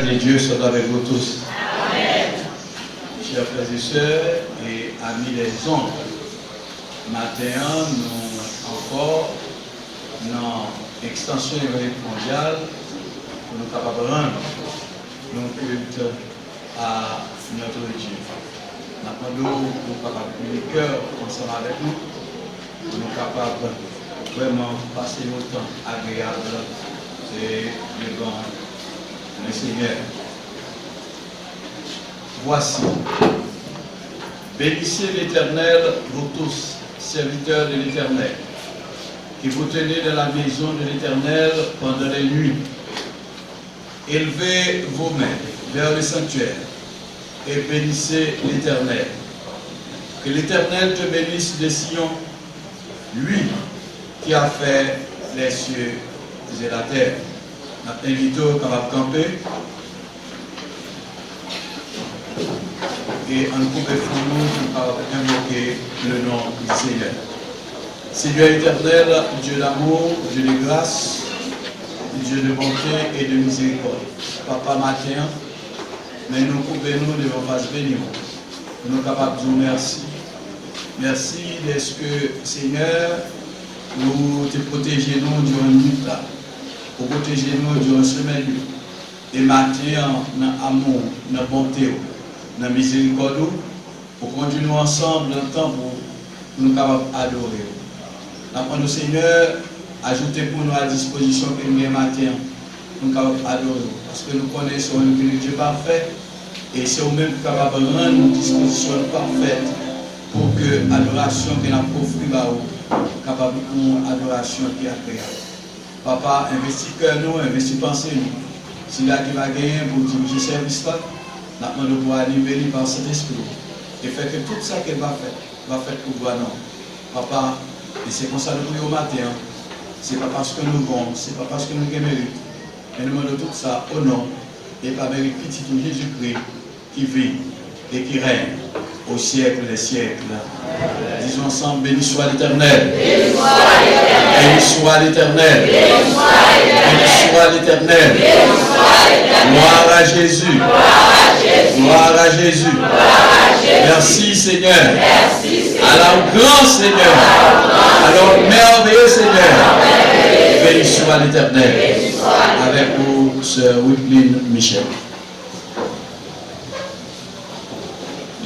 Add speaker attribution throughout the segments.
Speaker 1: de Dieu soit avec vous tous.
Speaker 2: Amen.
Speaker 1: Chers frères et sœurs et amis les ondes, matin, nous encore dans l'extension évangélique mondiale, nous sommes capables de rendre nos cultes à notre Dieu. Maintenant, nous sommes capables de le cœur ensemble avec nous, nous sommes capables de vraiment passer un temps agréable et devant le Seigneur. Voici, bénissez l'Éternel, vous tous, serviteurs de l'Éternel, qui vous tenez dans la maison de l'Éternel pendant les nuits. Élevez vos mains vers le sanctuaire et bénissez l'Éternel. Que l'Éternel te bénisse de Sion, lui qui a fait les cieux et la terre. Notre invité capable de camper et en couper nous pour invoquer le nom du Seigneur. Seigneur éternel, Dieu d'amour, Dieu de grâce, Dieu de bonté et de miséricorde. Papa matin, mais nous coupons-nous devant face bénie. Nous sommes capables de dire merci. Merci parce que Seigneur, nous te protégez nous durant une nuit là. Pour protéger nous durant une semaine. Et matin, dans l'amour, dans la bonté, dans la miséricorde, pour conduire nous ensemble dans le temps pour nous capables d'adorer. Après nous, Seigneur, ajoutez pour nous à disposition que nous matin, nous capables d'adorer. Parce que nous connaissons que Dieu parfait et c'est nous-mêmes qui sommes capables de rendre une disposition parfaite pour que l'adoration que nous avons offert, capable de adoration qui est agréable. Papa, investis cœur nous, investis pensée nous. Si là qui va gagner pour diriger ce service là, nous demandons pour animer par cet esprit. Et faire que tout ça qu'elle va faire pour toi non. Papa, et c'est comme ça que nous prions au matin. C'est pas parce que nous bons, c'est pas parce que nous méritons. Mais nous demandons tout ça au nom et par mérite petit de Jésus-Christ qui vit et qui règne au siècle des siècles. Disons ensemble, béni soit l'Éternel. Béni soit l'Éternel. Béni soit l'Éternel. Gloire à Jésus. Gloire à Jésus. Merci Seigneur. Alors grand Seigneur. Alors merveilleux Seigneur. Béni soit l'Éternel. Avec vous, Sœur Wycline Michel.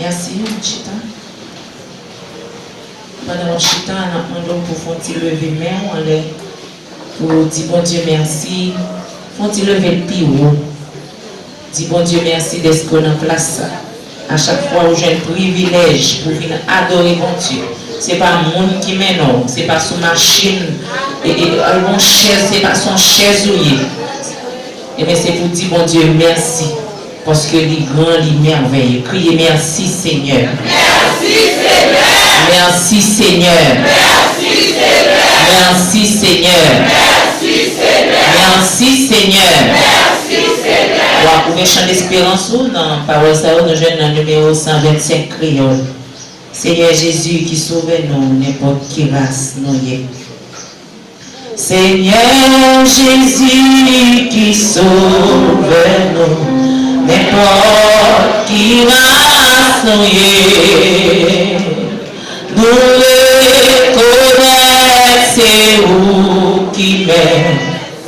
Speaker 3: Merci, Chita. Pendant le Chita, nous demandons pour faire lever main en l'air, pour dire bon Dieu merci, faut-il lever le pied haut. Dis bon Dieu merci d'être qu'on en place. À chaque fois où j'ai un privilège pour venir adorer bon Dieu. Ce n'est pas le monde qui mène, ce n'est pas son machine, et bon chaise, ce n'est pas son chaise. Et bien c'est pour dire bon Dieu merci. Parce que les grands, les merveilleux. Criez merci Seigneur.
Speaker 2: Merci Seigneur.
Speaker 3: Merci Seigneur.
Speaker 2: Merci Seigneur.
Speaker 3: Merci Seigneur.
Speaker 2: Merci Seigneur.
Speaker 3: Merci Seigneur.
Speaker 2: Merci Seigneur.
Speaker 3: Vous pouvez chanter l'espérance dans parole ça, nous jeunes dans le numéro 125 créole. Seigneur Jésus qui sauve nous, n'importe qui race nous y est. Seigneur Jésus qui sauve nous, n'importe qui race nous y est. Nous reconnaissons c'est vous qui m'aimez.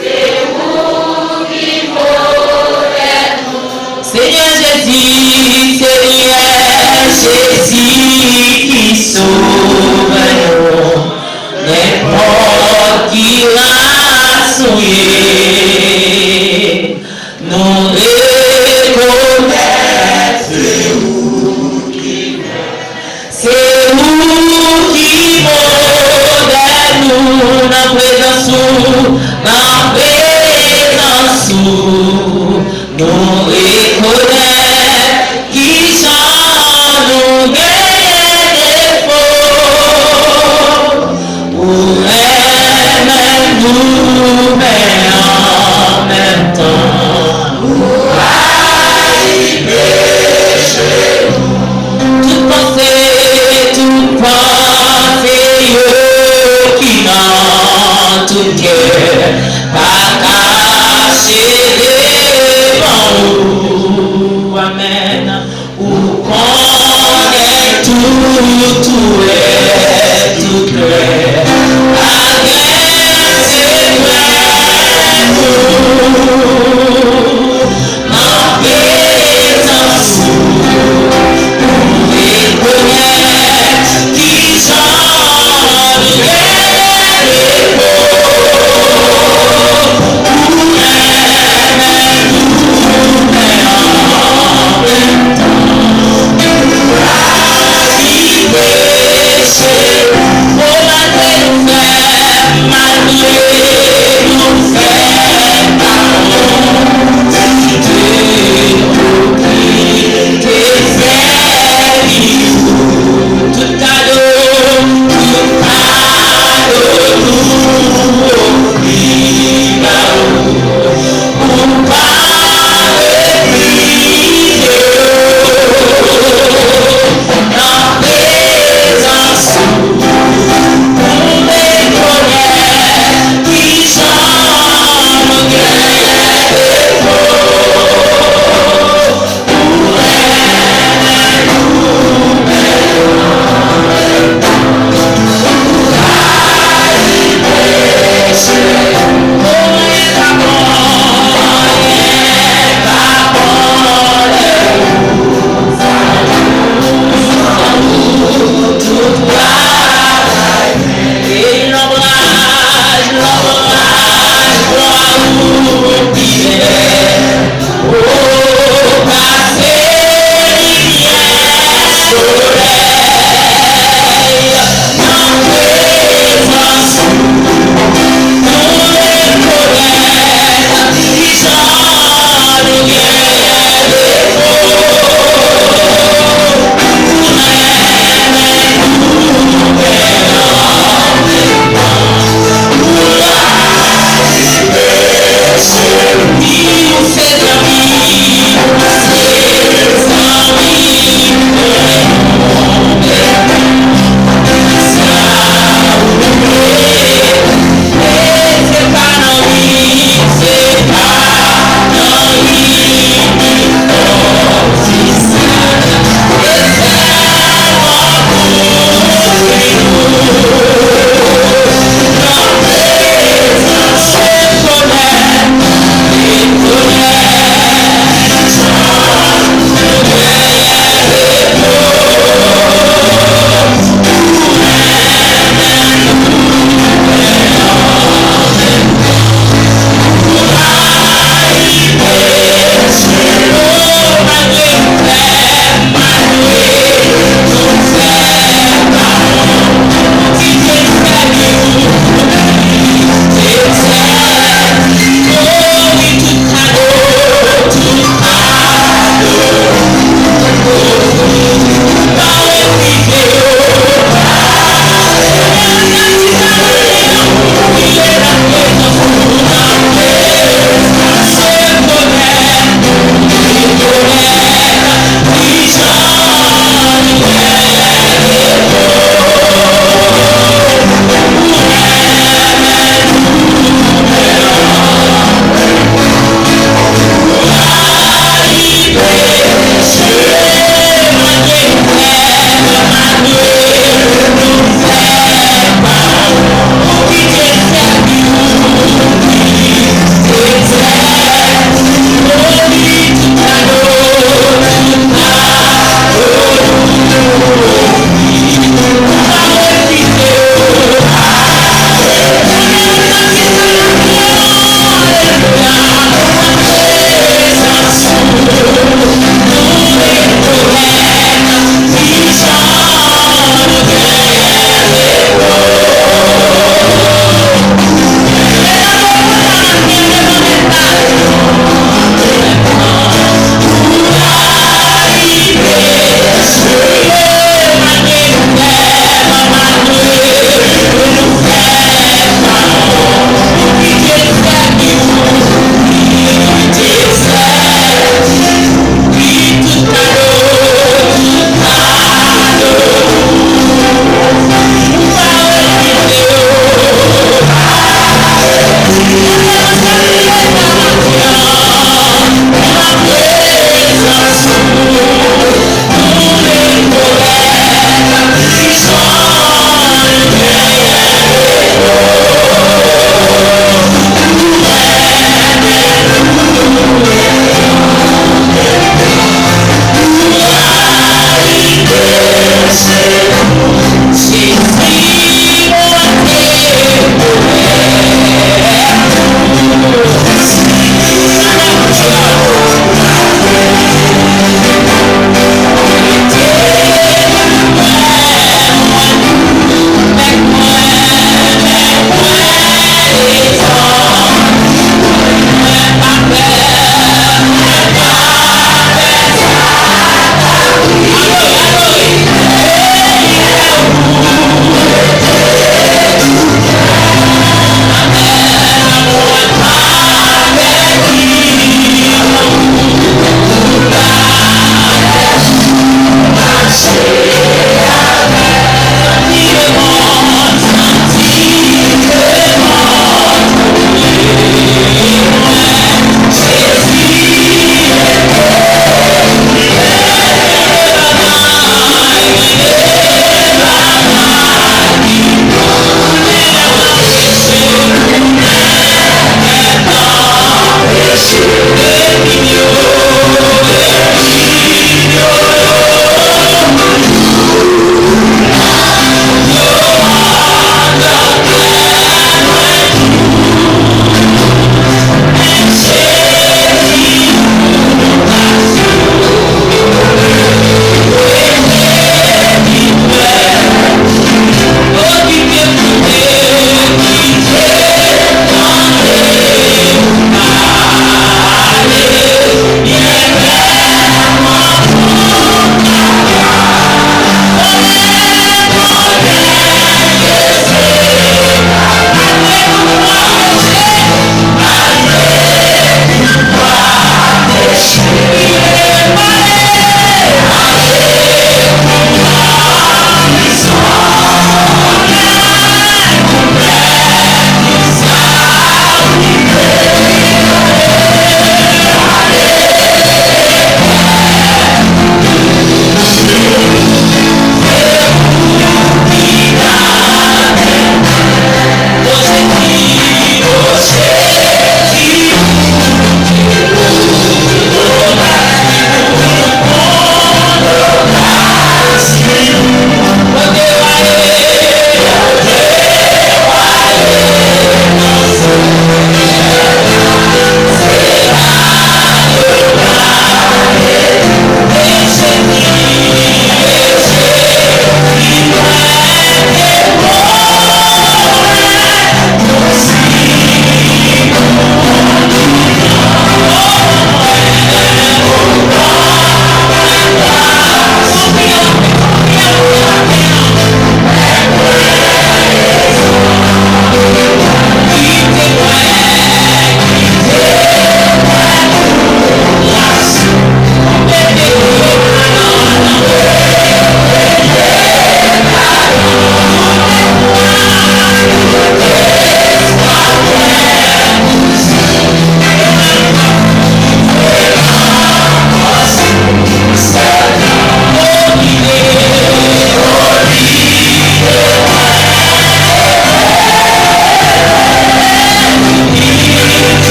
Speaker 2: C'est vous qui m'aimez.
Speaker 3: Seigneur Jésus, Seigneur Jésus qui sauve nous, n'importe qui race nous est. Nous reconnaissons c'est vous qui m'aimez. C'est vous qui modèle nous, dans présence nous reconnaissons qui sont nous défauts pour aimer nous mais en même temps pour haïr péché. Toute pensée qui dans tout cœur pas caché devant nous.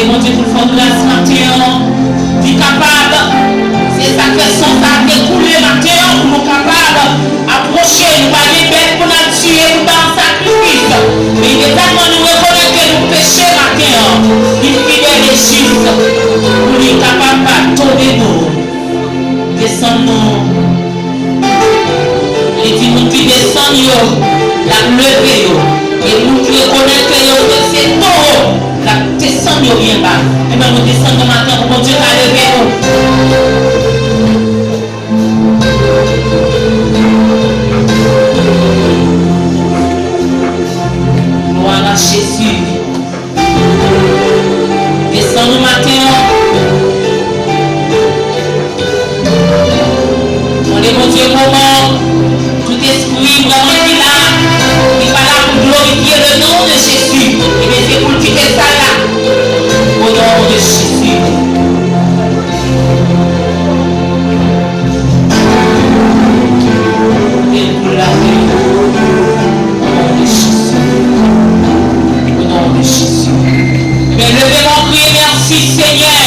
Speaker 3: mon Dieu, pour le fond de grâce matin, tu capable. C'est ça que son temps découlé matin, pour nous capables d'approcher, nous pas des bêtes pour nous tuer, nous pas en sacrifice. Mais il est tellement nous reconnaître que nous péchons matin, il fidèle et juste, pour nous capable de tomber nous, descendre nous. Les gens qui descendent, la lever, et nous qui reconnaissons que c'est tout, la descendre bien bas. Et bien nous descendons maintenant pour Dieu à lever nous. Gloire à Jésus. Descendons maintenant. On est mon Dieu comment tout esprit vraiment qui là, qui va là pour glorifier le nom de Jésus. Et bien c'est pour quitter ça là. Au nom de Jésus. Et pour la vie. Au nom de Jésus. Au nom de Jésus. Mais levez mon cri, merci Seigneur.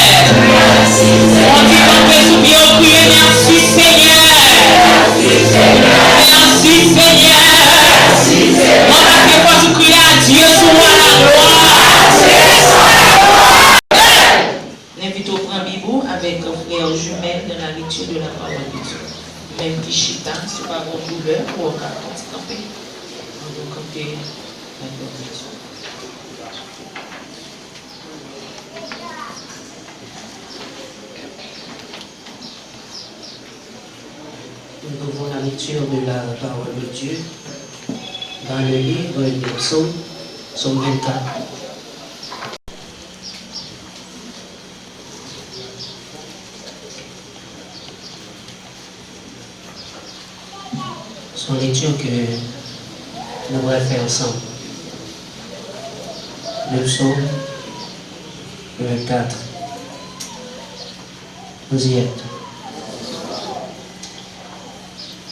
Speaker 3: Merci Seigneur. On dit qu'on peut souffrir au cri, merci Seigneur. Merci Seigneur. Merci Seigneur. On a fait quoi tu cries à Dieu sur la gloire. L'invite au prendre Bibou avec un frère jumelle dans la lecture de la parole de Dieu. Même qui chita, c'est pas bon douleur ou au cas où camper. On doit camper la gloire de Dieu.
Speaker 4: Nous devons la lecture de la parole de Dieu dans le livre des psaumes, psaume 24. C'est une lecture que nous allons faire ensemble. Le psaume 24. Vous y êtes.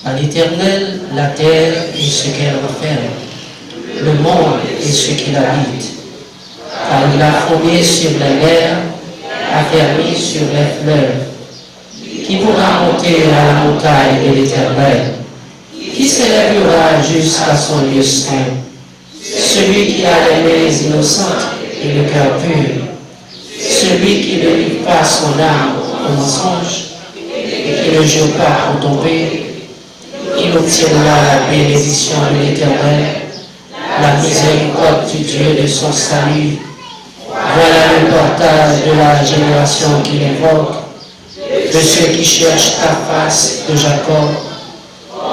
Speaker 4: À l'Éternel, la terre et ce qu'elle renferme, le monde et ce qu'il habite. Car il a fondé sur les mers, affermi sur les fleuves. Qui pourra monter à la montagne de l'Éternel? Qui s'élèvera jusqu'à son lieu saint? Celui qui a les mains innocentes et le cœur pur. Celui qui ne livre pas son âme au mensonge et qui ne jure pas pour tomber. Il obtiendra la bénédiction de l'Éternel, la miséricorde du Dieu de son salut. Voilà le portage de la génération qui l'invoque, de ceux qui cherchent ta face de Jacob.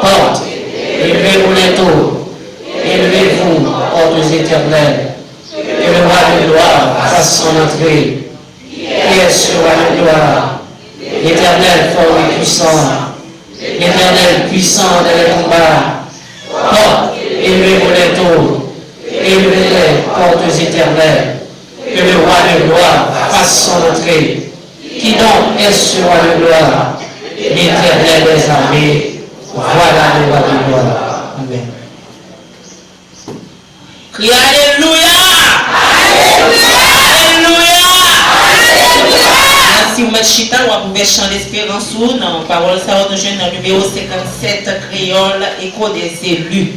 Speaker 4: Porte, élevez-vous les taux, élevez-vous, portes éternelles, que le roi de gloire fasse son entrée. Qui est ce roi de gloire? L'Éternel fort et puissant. L'Éternel puissant dans les combats. Porte, élevez-vous les taux, élevez-les, portes éternelles, que le roi de gloire fasse son entrée. Qui donc est ce roi de gloire? L'Éternel des armées, voilà le roi de gloire. Amen.
Speaker 3: Crie Alléluia! Alléluia! Merci, M. Chita, on pouvait chanter l'espérance ou non, parole ça de jeune dans numéro 57 créole, écho des élus.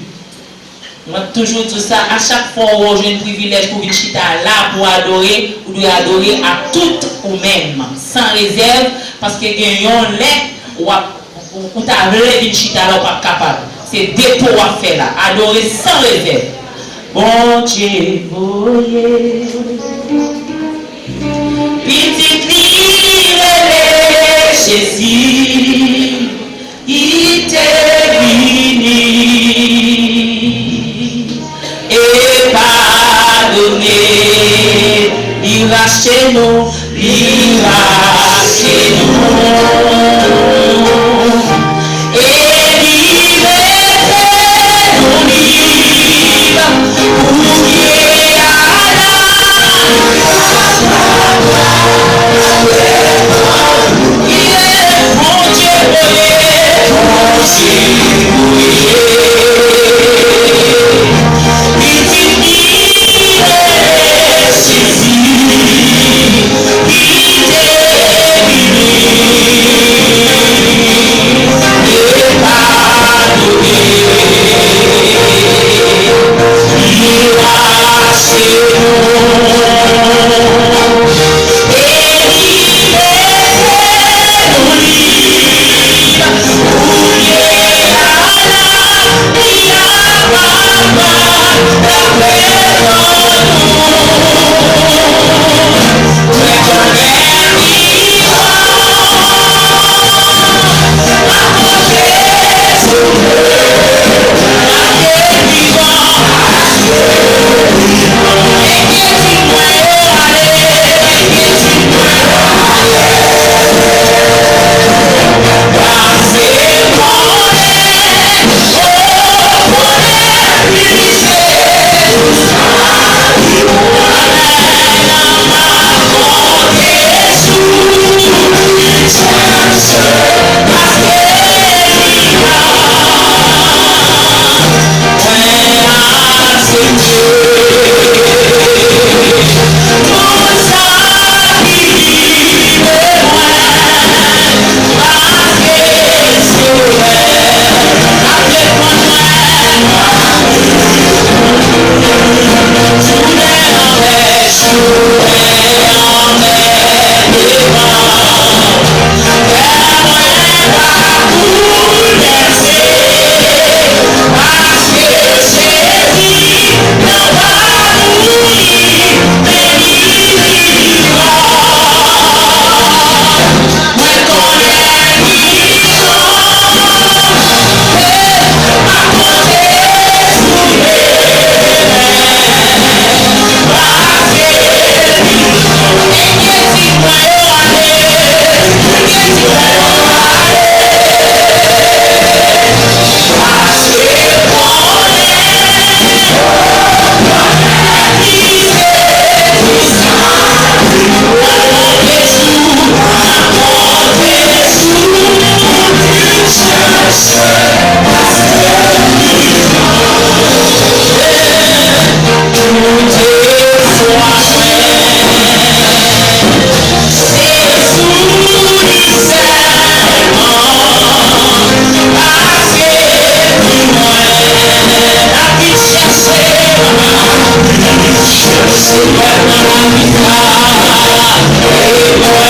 Speaker 3: Moi, toujours tout ça, à chaque fois où j'ai un privilège pour venir chita là pour adorer, ou doit adorer à toutes ou même, sans réserve, parce que gagnons les ou t'as venir chita là, pas capable. C'est dépôt à faire là, adorer sans réserve. Bon Dieu, voyez, petite ville, Jésus, il t'est béni et pardonné, il va chez nous, il va chez nous.
Speaker 5: Yes.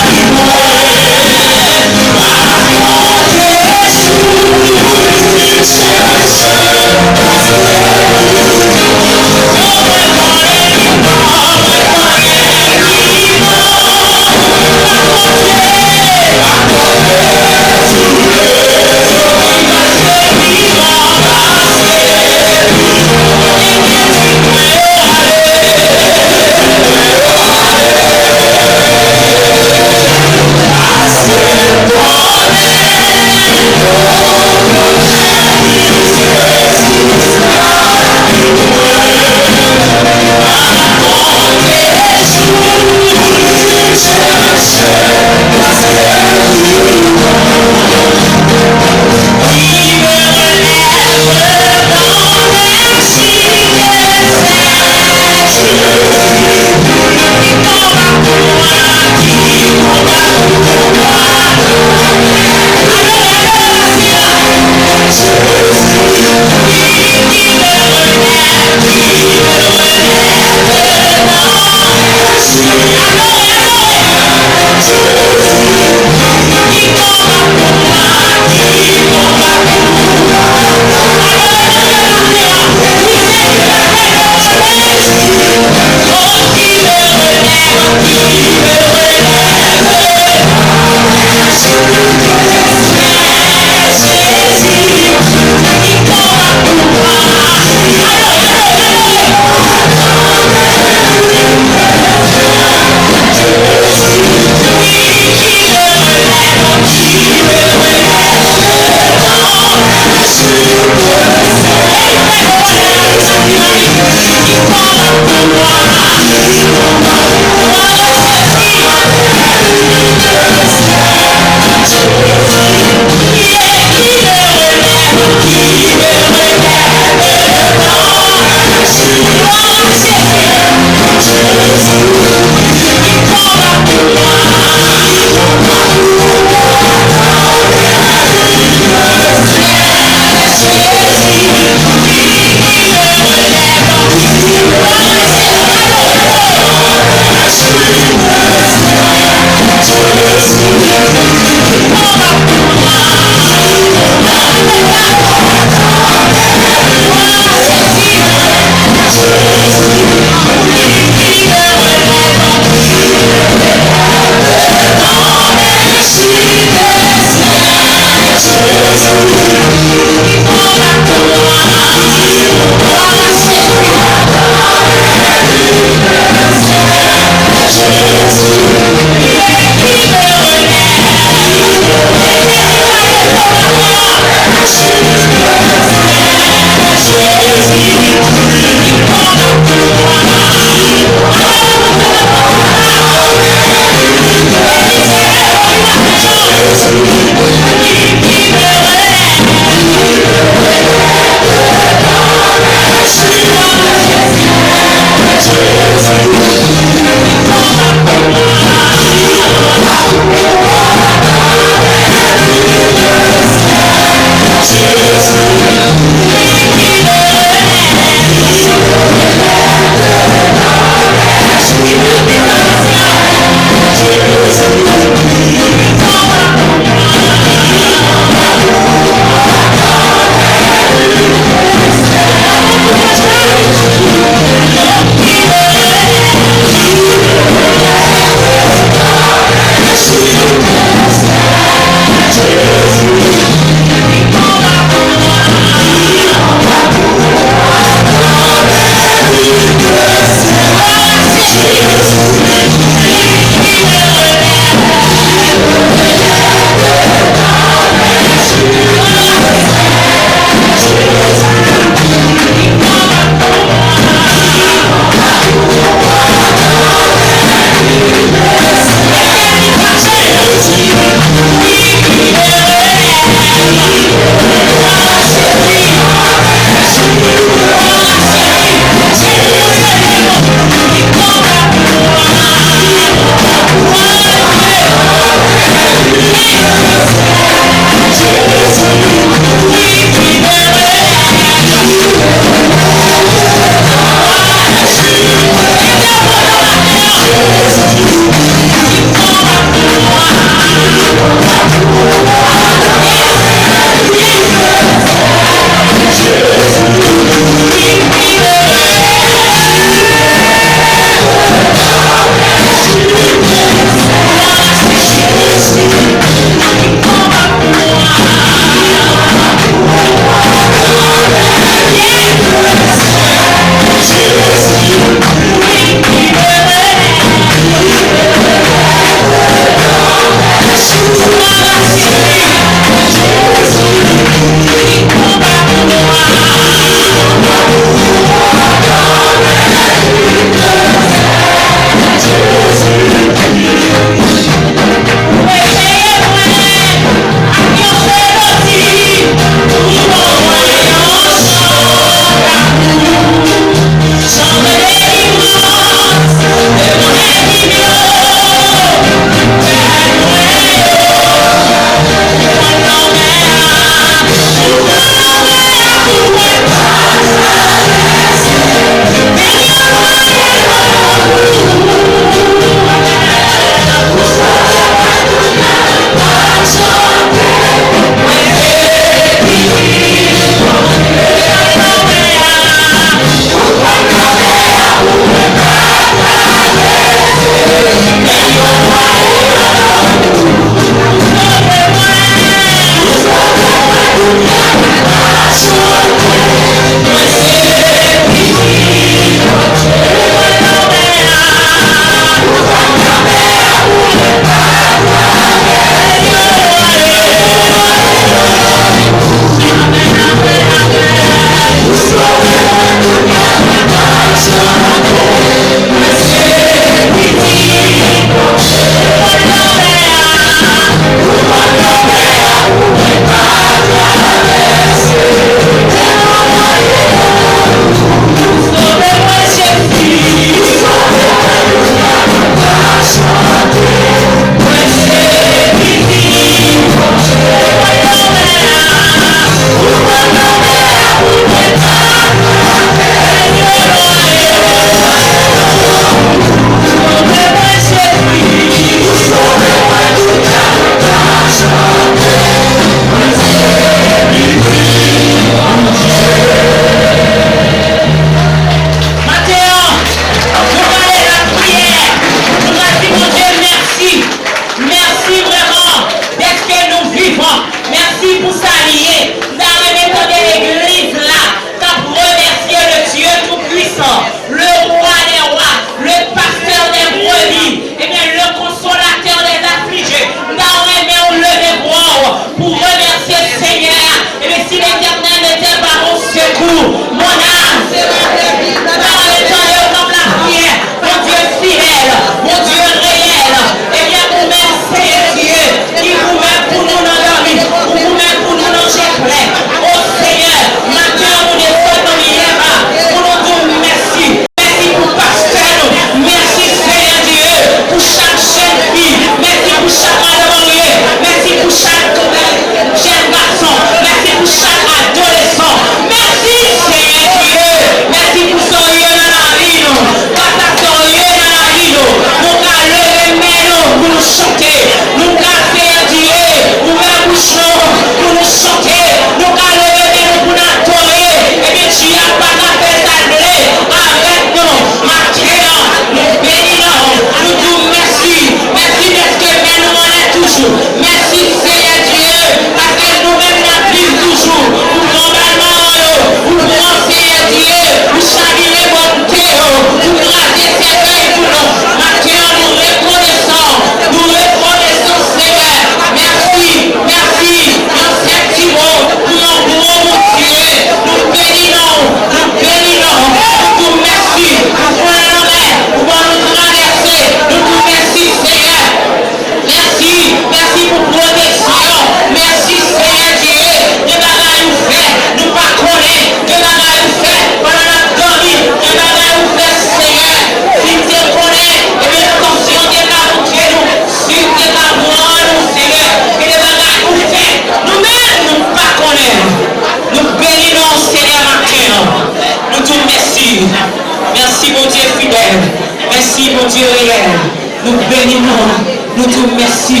Speaker 3: nous bénissons, nous te merci,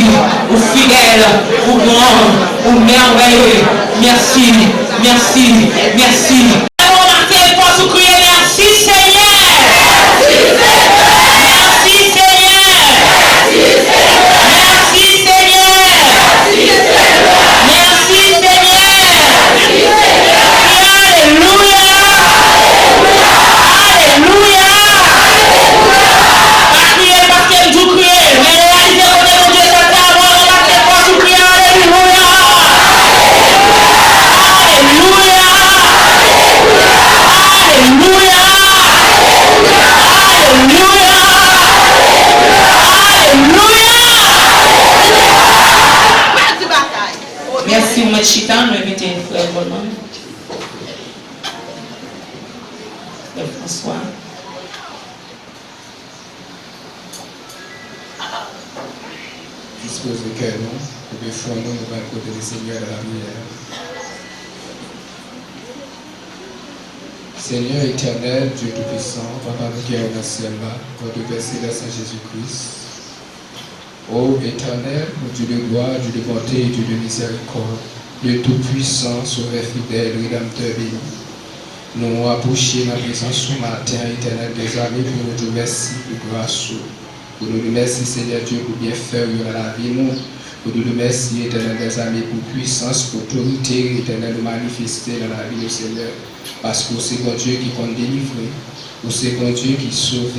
Speaker 3: au fidèle, au grand, au merveilleux. Merci, merci, merci. Merci Seigneur. Merci Seigneur. Merci Seigneur. Merci Seigneur. Alléluia. Alléluia. Pas crier parce qu'elle joue crier. Mais réalisez qu'on est mon Dieu, ça t'a avoir la tête pour tout crier. Alléluia. Alléluia. Alléluia. Merci, M. Chita. Nous invitons frère Bonhomme. Frère François.
Speaker 5: Dispose le cœur, non? Pour que foi, nous allons côté du Seigneur de la prière. Seigneur éternel, Dieu Tout-Puissant, Papa qui est au ciel là, votre Père céleste en Jésus-Christ. Ô éternel, Dieu de gloire, Dieu de bonté, Dieu de miséricorde, Dieu Tout-Puissant, Sauveur fidèle, Rédempteur béni. Nous approchons la présence ce matin, éternel des amis, pour nous dire merci pour grâce. Pour nous remercier, Seigneur Dieu, pour bien faire dans la vie, nous. Pour nous remercier, éternel des amis, pour puissance, pour autorité, éternel, de manifester dans la vie du Seigneur. Parce que c'est un Dieu qui compte délivrer, c'est un Dieu qui sauve,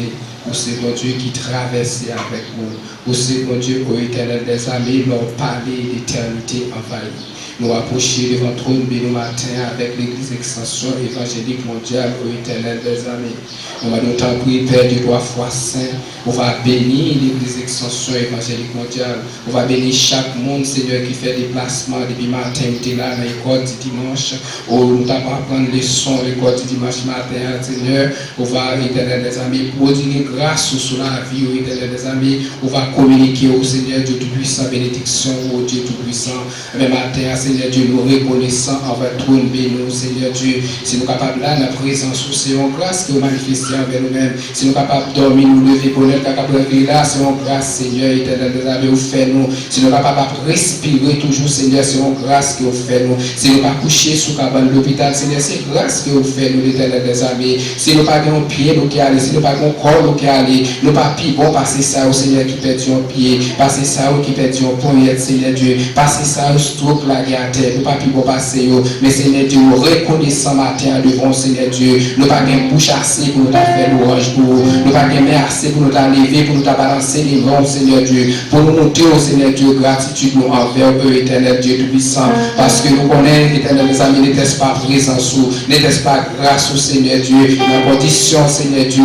Speaker 5: c'est un Dieu qui traverse avec nous, c'est un Dieu qui est éternel des amis, leur parler d'éternité envahie. Nous approcher devant le trône béni matin avec l'église extension évangélique mondiale au éternel des amis. Nous allons t'en prier, Père de 3 fois saint. On va bénir l'église extension évangélique mondiale. On va bénir chaque monde, Seigneur, qui fait des placements depuis matin, tu es là dans l'école du dimanche. Nous t'avons apprendre les sons, l'école du dimanche matin, Seigneur. On va, éternel des amis, produire grâce sur la vie, au éternel des amis. On va communiquer au Seigneur Dieu Tout-Puissant, bénédiction au Dieu Tout-Puissant. Même matin, Seigneur Dieu, nous reconnaissons envers trône béni, Seigneur Dieu. Si nous sommes capables là, la présence, c'est une grâce que nous manifestons envers nous-mêmes. Si nous sommes capables de dormir, nous lever pour nous, capables de vivre là, c'est une grâce, Seigneur, éternel des amis, vous faites nous. Si nous sommes capables de respirer toujours, Seigneur, c'est une grâce que vous faites nous. Si nous ne sommes pas couchés sous cabane de l'hôpital, Seigneur, c'est grâce que vous faites nous, l'éternel des amis. Si nous n'avons pas un pied, nous qui allons, si nous n'avons pas un corps, nous qui allons, nous pas pi bon, passer ça au Seigneur qui perd un pied, passer ça au qui perd un poignet, Seigneur Dieu, passer ça au stroke là, qui a terre, nous pas pi bon passer, mais Seigneur Dieu, nous reconnaissons matin devant Seigneur Dieu, nous pas une bouche assez pour nous faire louange pour nous pas une main assez pour nous lever, pour nous balancer les vents, Seigneur Dieu, pour nous monter au Seigneur Dieu, gratitude nous envers eux, éternel Dieu Tout-Puissant, parce que nous connaissons, éternel des amis, n'était-ce pas présence ou, n'était-ce pas grâce au Seigneur Dieu, dans condition, Seigneur Dieu,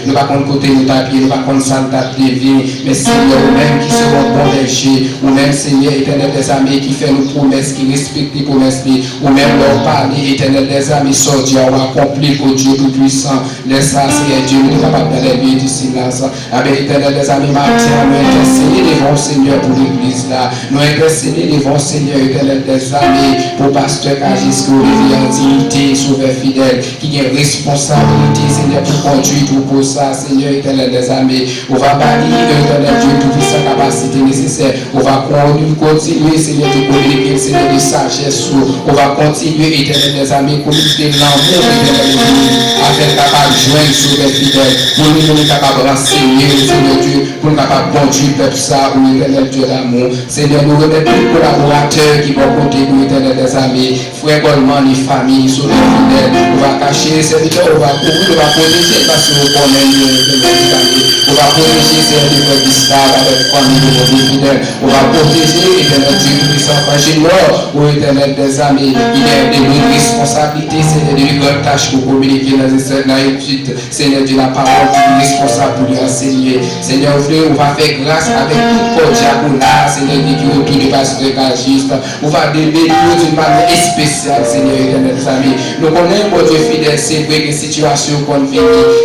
Speaker 5: nous pas contre côté nous taper, nous pas contre ça nous lever, mais Seigneur, nous-mêmes qui serons bons bergers, ou même Seigneur, éternel des amis, qui fait nos promesses, qui respecte les promesses, ou même leur parler, éternel des amis, sortir, on va accomplir pour Dieu Tout-Puissant, laisse ça, Seigneur Dieu, nous sommes capables d'aller vivre du silence, avec éternel des amis, matin, nous intercéder devant Seigneur pour l'église là, nous intercéder devant Seigneur, éternel des amis, pour pasteur Kagis, Olivier, en dignité, sauveur fidèle, qui a responsabilité, Seigneur, pour conduire tout pour ça, Seigneur, éternel des amis, on va bannir, éternel Dieu, Tout-Puissant, capacité nécessaire, on va continuer, Seigneur, de communiquer, Seigneur, de sagesse, on va continuer, éternel des amis, communiquer l'amour, éternel des amis, afin capable de joindre sauveur fidèle, pour nous capables de renseigner, Seigneur Dieu, pour nous capables de conduire peuple ça, ou éternel Dieu d'amour, Seigneur, nous remettons tous les collaborateurs qui vont compter nous, éternel des amis, frères Goldman, les familles, sauveur fidèle, on va cacher les serviteurs, on va couvrir, on va protéger, parce que nous connaissons, éternel des amis, on va protéger ces serviteurs qui savent avec famille, fidèle, on va protéger, éternel Dieu, Tout-Puissant, Frangénor, ou éternel des amis, il y a des responsabilités, Seigneur, de grandes tâches pour communiquer dans l'étude, Seigneur Dieu, la parole, tu es responsable pour lui enseigner, Seigneur, on va faire grâce avec tout corps diaconat, Seigneur, qui est autour du pasteur Kagiste, on va déléguer d'une manière spéciale, Seigneur, éternel des amis, nous connaissons, mon Dieu fidèle, c'est vrai que situation qu'on vit,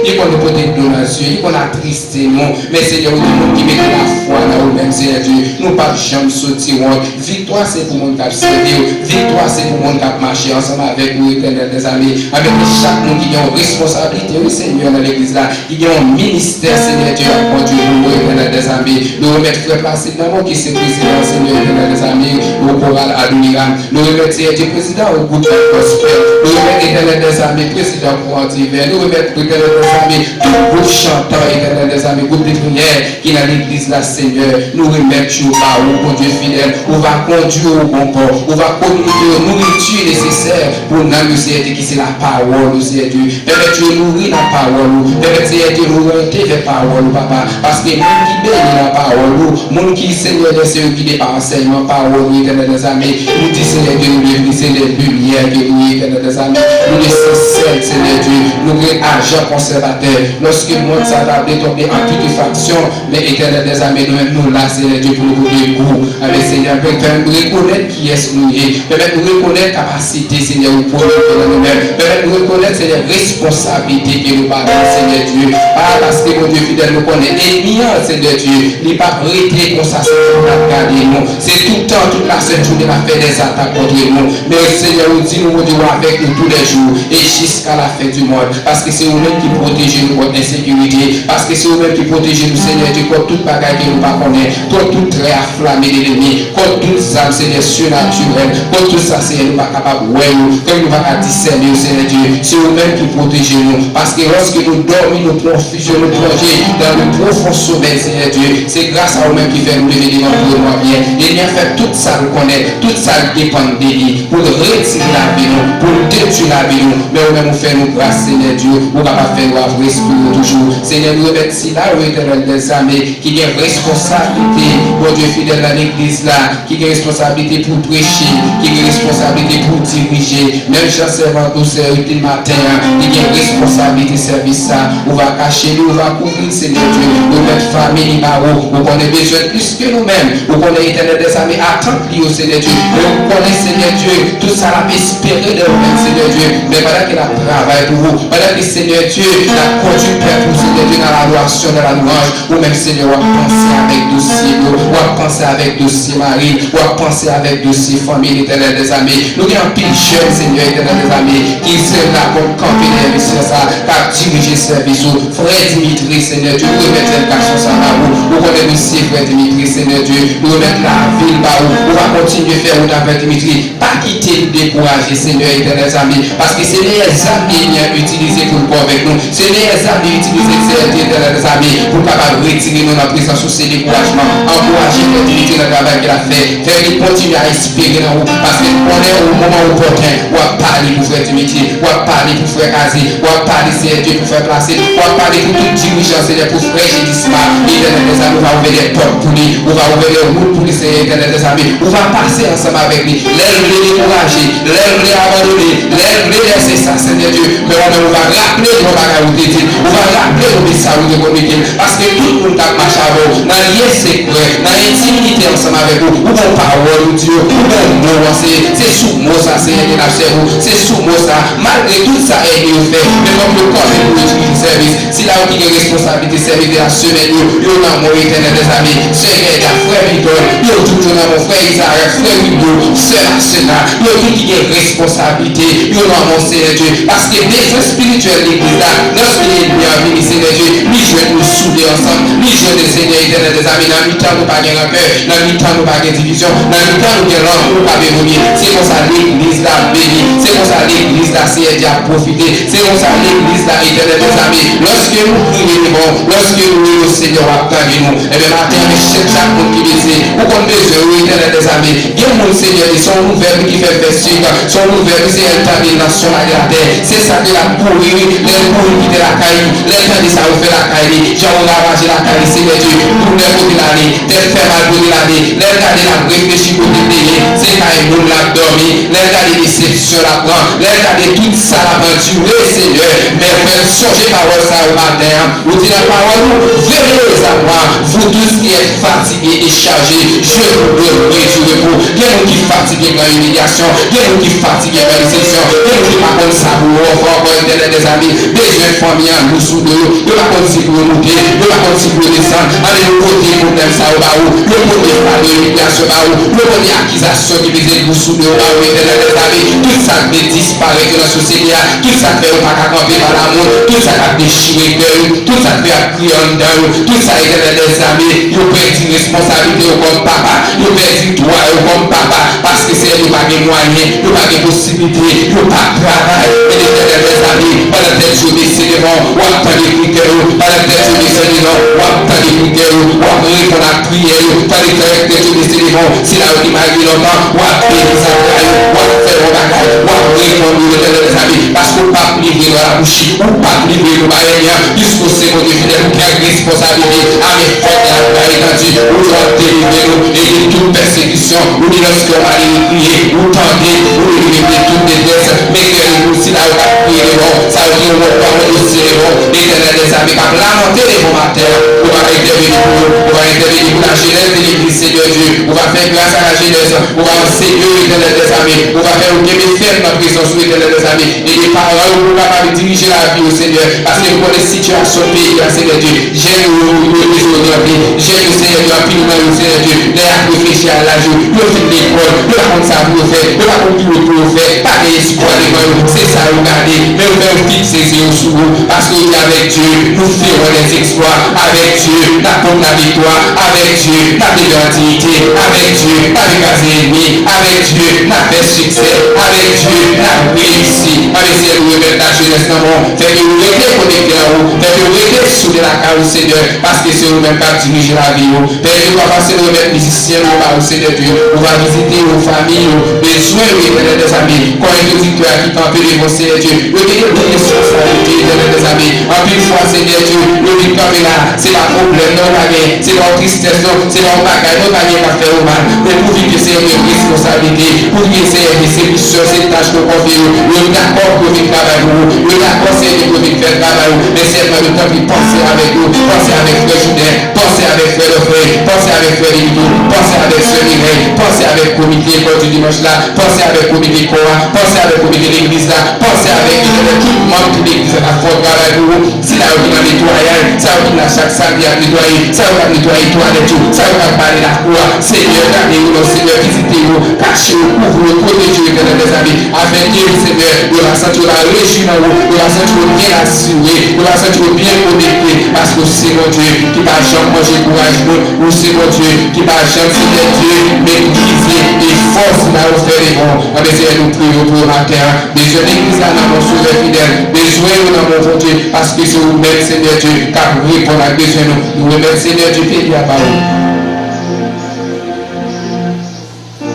Speaker 5: il qu'on peut être dans les yeux, il qu'on a triste, non, mais Seigneur, nous qui met la foi là où même, Seigneur Dieu, nous pas jamais sortir. Victoire, c'est pour mon cap servir. Victoire, c'est pour mon cap marcher ensemble avec nous, éternel des amis. Avec chaque monde qui a une responsabilité, oui, Seigneur, dans l'église là, qui a un ministère, Seigneur Dieu, à conduire pour nous, éternel des amis. Nous remettre frère placé dans mon qui c'est président, Seigneur, éternel des amis, au choral à l'Uniram. Nous remettre Seigneur Dieu, président au groupe gospel. Nous remettre éternel des amis, président pour un divers. Nous remettre éternel des amis, tout groupe chantant, éternel des amis, groupe de prière qui est dans l'église là, Seigneur. Nous remettre au bas, au bon Dieu fidèle. On va conduire au bon port. On va communiquer aux nourritures nécessaires pour nous, Seigneur Dieu, qui c'est la parole, Seigneur Dieu. Permettez de nourrir la parole. Permettez de nous orienter vers la parole, papa. Parce que nous qui bénissent la parole, nous qui, Seigneur Dieu, c'est eux qui dépassent enseignement, parole, éternel des amis. Nous disons, Seigneur Dieu, nous devons c'est les lumières que nous, éternel des amis. Nous les sincères, Seigneur Dieu. Nous les agents conservateurs. Lorsque le monde s'adapte, tomber en putréfaction, mais éternel des amis, nous là, Seigneur Dieu, pour nous donner goût. Avec Seigneur, permettez nous reconnaître qui est nous. Permettez nous reconnaître capacité, Seigneur, pour nous-mêmes. Permettez nous reconnaître, Seigneur, responsabilité que nous parlons, Seigneur Dieu. Ah, parce que mon Dieu fidèle nous connaît. Et bien, Seigneur Dieu, il n'est pas prêté comme ça, pour regarder nous. C'est tout le temps, toute la semaine journée, a fait des attaques contre nous. Mais Seigneur, nous dit, nous Dieu avec nous tous les jours et jusqu'à la fin du monde. Parce que c'est vous-même qui protégez nous contre l'insécurité. Parce que c'est vous-même qui protégez nous, Seigneur Dieu, contre toute bagaille que nous ne connaissons, contre toute trait afflammé de l'ennemi, contre toute âme, Seigneur, surnaturelle, contre tout ça, Seigneur, nous ne sommes pas capables de voir, comme nous ne sommes pas discerner, Seigneur Dieu. C'est vous-même qui protégez nous. Parce que lorsque nous dormons, nous plongeons, nous plongeons dans le profond sommeil, Seigneur Dieu. C'est grâce à vous-même qui fait nous lever devant vous et moi bien. Et bien fait tout ça, nous connaît, tout ça dépend de lui, pour retirer la vie, pour détruire la vie, mais vous-même vous faites nous grâce, Seigneur Dieu. Vous ne pouvez pas faire nous respirer toujours. Seigneur, nous remercions là, où éternel des amis, qui a responsabilité, mon Dieu fidèle dans l'église là, qui a responsabilité pour prêcher, qui a responsabilité pour diriger, même Jean servant douceur le matin, qui a responsabilité service ça, on va cacher nous, on va couvrir, Seigneur Dieu, nous mettre famille par où, on connaît besoin plus que nous-mêmes, on connaît éternel des amis, attendre lui au Seigneur Dieu, on connaît Seigneur Dieu, tout ça l'a espéré de nous-mêmes, Seigneur Dieu, mais voilà qu'il a travaillé pour vous, voilà que Seigneur Dieu, l'a conduit Père pour Seigneur Dieu dans l'adoration, dans la louange, ou même Seigneur, on va penser avec dossier, on va penser avec dossier Marie, on va penser avec dossier famille, éternel des amis, nous avons un pile jeune, Seigneur, éternel des amis, qui sont là pour camper les messieurs, ça, car diriger service, frère Dimitri, Seigneur Dieu, nous remettre le cachon ça là où, nous connaissons aussi frère Dimitri, Seigneur Dieu, nous remettre la ville là où, on va continuer à faire route avec Dimitri, pas quitter, nous décourager, Seigneur, éternel des amis, parce que c'est les amis qui ont utilisé pour le corps avec nous, c'est les amis utilisés, éternel des amis, pour capable retirer nous dans la présence sous ces découragements, encourager notre Dimitri dans le travail qu'il a fait, faire qu'il continue à espérer dans vous, parce qu'on est au moment opportun, on va parler pour frère Dimitri, on va parler pour frère Kazi, on va parler, Seigneur Dieu, pour faire placer, on va parler pour tout dirigeant, Seigneur, pour frère Gédisma, éternel des amis, on va ouvrir les portes pour lui, on va ouvrir les routes pour lui, Seigneur, éternel des amis, on va passer ensemble avec lui, les décourager, les abandonner, les laisser ça, Seigneur Dieu, mais on va rappeler nos bagages où t'es, on va rappeler nos messages où t'es communiqué, parce que tout le monde a marché à vous, dans les secrets, dans l'intimité ensemble avec vous, ou bon parole, Dieu, ou bon mot, c'est sous mot ça, Seigneur, c'est sous mot ça, malgré tout ça, est fait, mais comme le corps est pour utiliser service, si là où il y a responsabilité, service de la semaine, il y a mon éternel des amis, Seigneur, frère Victor, il y a toujours mon frère Isaac, frère Wido, sœur Asena, il y a tout qui est responsabilité, il y a mon Seigneur Dieu, parce que les besoins spirituels de l'église là, lorsqu'il est bienvenu, Seigneur Dieu, nous jouons nous souder ensemble, nous jouons des Seigneur éternel des amis, dans le temps nous pas gagner rancœur, dans le temps nous pas gagner division, dans le temps nous gagnons l'homme, nous pas bénir, c'est comme ça l'église là bénie, c'est comme ça l'église là Seigneur Dieu a profité, c'est comme ça l'église là éternel des amis, lorsque nous prions bon, lorsque nous prions Seigneur attendez nous, et bien matin, mais chaque monde qui désire, ou qu'on besoin, éternel des amis, il y a mon Seigneur, son nouvel qui fait vestir, son nouvel c'est établi nation à la terre, c'est ça de la pourrir, les pourrir qui de la caille, les gens de ça vous fait la caille, j'ai ravagé la caille, Seigneur Dieu, pour les côtés l'année, tel fait mal pour l'année, les gars de la réfléchir pour le payer, c'est quand ils nous l'a dormi, les gars de déception la prend, les gars de tout ça l'aventure, Seigneur, mais faire changer parole ça au matin, vous dites la parole, venez à moi, vous tous qui êtes fatigués et chargés, je vous donnerai du repos, il y a qui fatigués dans l'humiliation, il y a qui fatigués dans l'exception, il y a qui par contre ça vous offre des amis, besoin de famille en nous sous deux, il y a pas contre si vous monter, il y a pas contre si vous descendre, allez vous côté pour même ça au bas où, il le premier fardeau de l'humiliation, le premier accusation qui visait vous sous le haut, éternel des amis, tout ça qui disparaît dans la société, tout ça fait pas qu'à camper par l'amour, tout ça qui a déchiré cœur, tout ça qui a crié en dedans, tout ça, éternel des amis, vous perdez une responsabilité comme papa, vous perdez droit comme papa, parce que c'est vous pas de moyens, vous pas de possibilités, vous pas de travail, et l'éternel des amis, pendant tel jour décidément, ou à pas de prière, pendant tel jour décidément, ou à pas de prière, ou à répondre à la prière, pendant tel jour décidément, si la vie m'a dit longtemps, ou à payer des affaires, ou à faire un bagage, ou à répondre l'éternel des amis, parce qu'on ne peut pas livrer dans la bouche, on ne peut pas livrer dans la rien, jusqu'au second de fidèle, qui a responsabilité, à mes frères, à la étendue, ou doit délivrer nous, et de toute persécution, ou de lorsqu'on va les prier, ou tenter, ou de livrer toute détresse, mais que nous, si là, on va prier les bons, ça veut dire, on va parler aussi les bons, l'éternel des amis, car lamenter les bons matins, on va intervenir pour nous, on va intervenir pour la jeunesse de l'église, Seigneur Dieu, on va faire grâce à la jeunesse, on va enseigner l'éternel des amis, on va faire bien faire notre présence sur l'éternel des amis, et les paroles, on va pas diriger la vie au Seigneur, parce que pour les situations pays, Seigneur Dieu, j'aime le jour de la vie, j'aime le Seigneur Dieu, puis nous, Seigneur Dieu, les à réfléchir à la joue, le film d'école, le raconte ça pour faire, le raconte tout pour faire, pas d'espoir devant nous, c'est ça, regardez, mais on fait fixer ses yeux sous vous, parce que avec Dieu, nous ferons des exploits, avec Dieu, nous la victoire, avec Dieu, nous la dignité, avec Dieu, nous avons l'ennemi, avec Dieu, nous avons succès, avec Dieu, nous avons réussi, avec Dieu, nous remettons la jeunesse dans le monde, fait que vous restez connectés à vous, fait que vous restez sous la carrière au Seigneur, parce que c'est vous-même qui dirigez la vie, fait que vous va passer de remettre musiciens au Seigneur Dieu, on va visiter vos familles, besoin des amis, quand il dit que qui t'en peut de Seigneur Dieu, le Seigneur des responsabilités des amis, en plus fois Seigneur Dieu, le but comme là, c'est pas problème, non pas bien, c'est pas tristesse, non, c'est pas bagage, non pas bien qu'à faire au mal, mais pour vivre c'est une responsabilité, pour vivre c'est une missions, c'est une tâche de confier, le d'accord pour vivre travail pour vous, le d'accord c'est pour vivre faire travail, mais c'est le temps de penser avec vous, penser avec Frère Julien, penser avec Frère Lefray, penser avec Frère Lito, penser avec Sœur Mireille, penser avec le comité école du dimanche là, penser avec le comité Cora, penser avec le comité de l'église là, penser avec tout le monde de l'église à faire travail pour vous, si là vous avez nettoyage, ça vous a chaque samedi à nettoyer, ça vous a nettoyer toilette, ça vous a parler la cour, Seigneur, gardez-vous, Seigneur, visitez-vous, cachez-vous, couvrez-vous, protégez-vous, des amis, avec Dieu, Seigneur, de la sentir la régie dans vous, de la sentir bien assurée, de la sentir bien connectée, parce que c'est mon Dieu qui va jamais manger courage, ou c'est mon Dieu qui va jamais faire Dieu, maîtriser et force là où faire les bons. On essaie de nous prier pour le matin, besoin d'église là dans mon souverain fidèle, besoin dans mon Dieu, parce que c'est vous-même, Seigneur Dieu, qui a répondre à besoin nous remercions, Seigneur Dieu, pays la parole.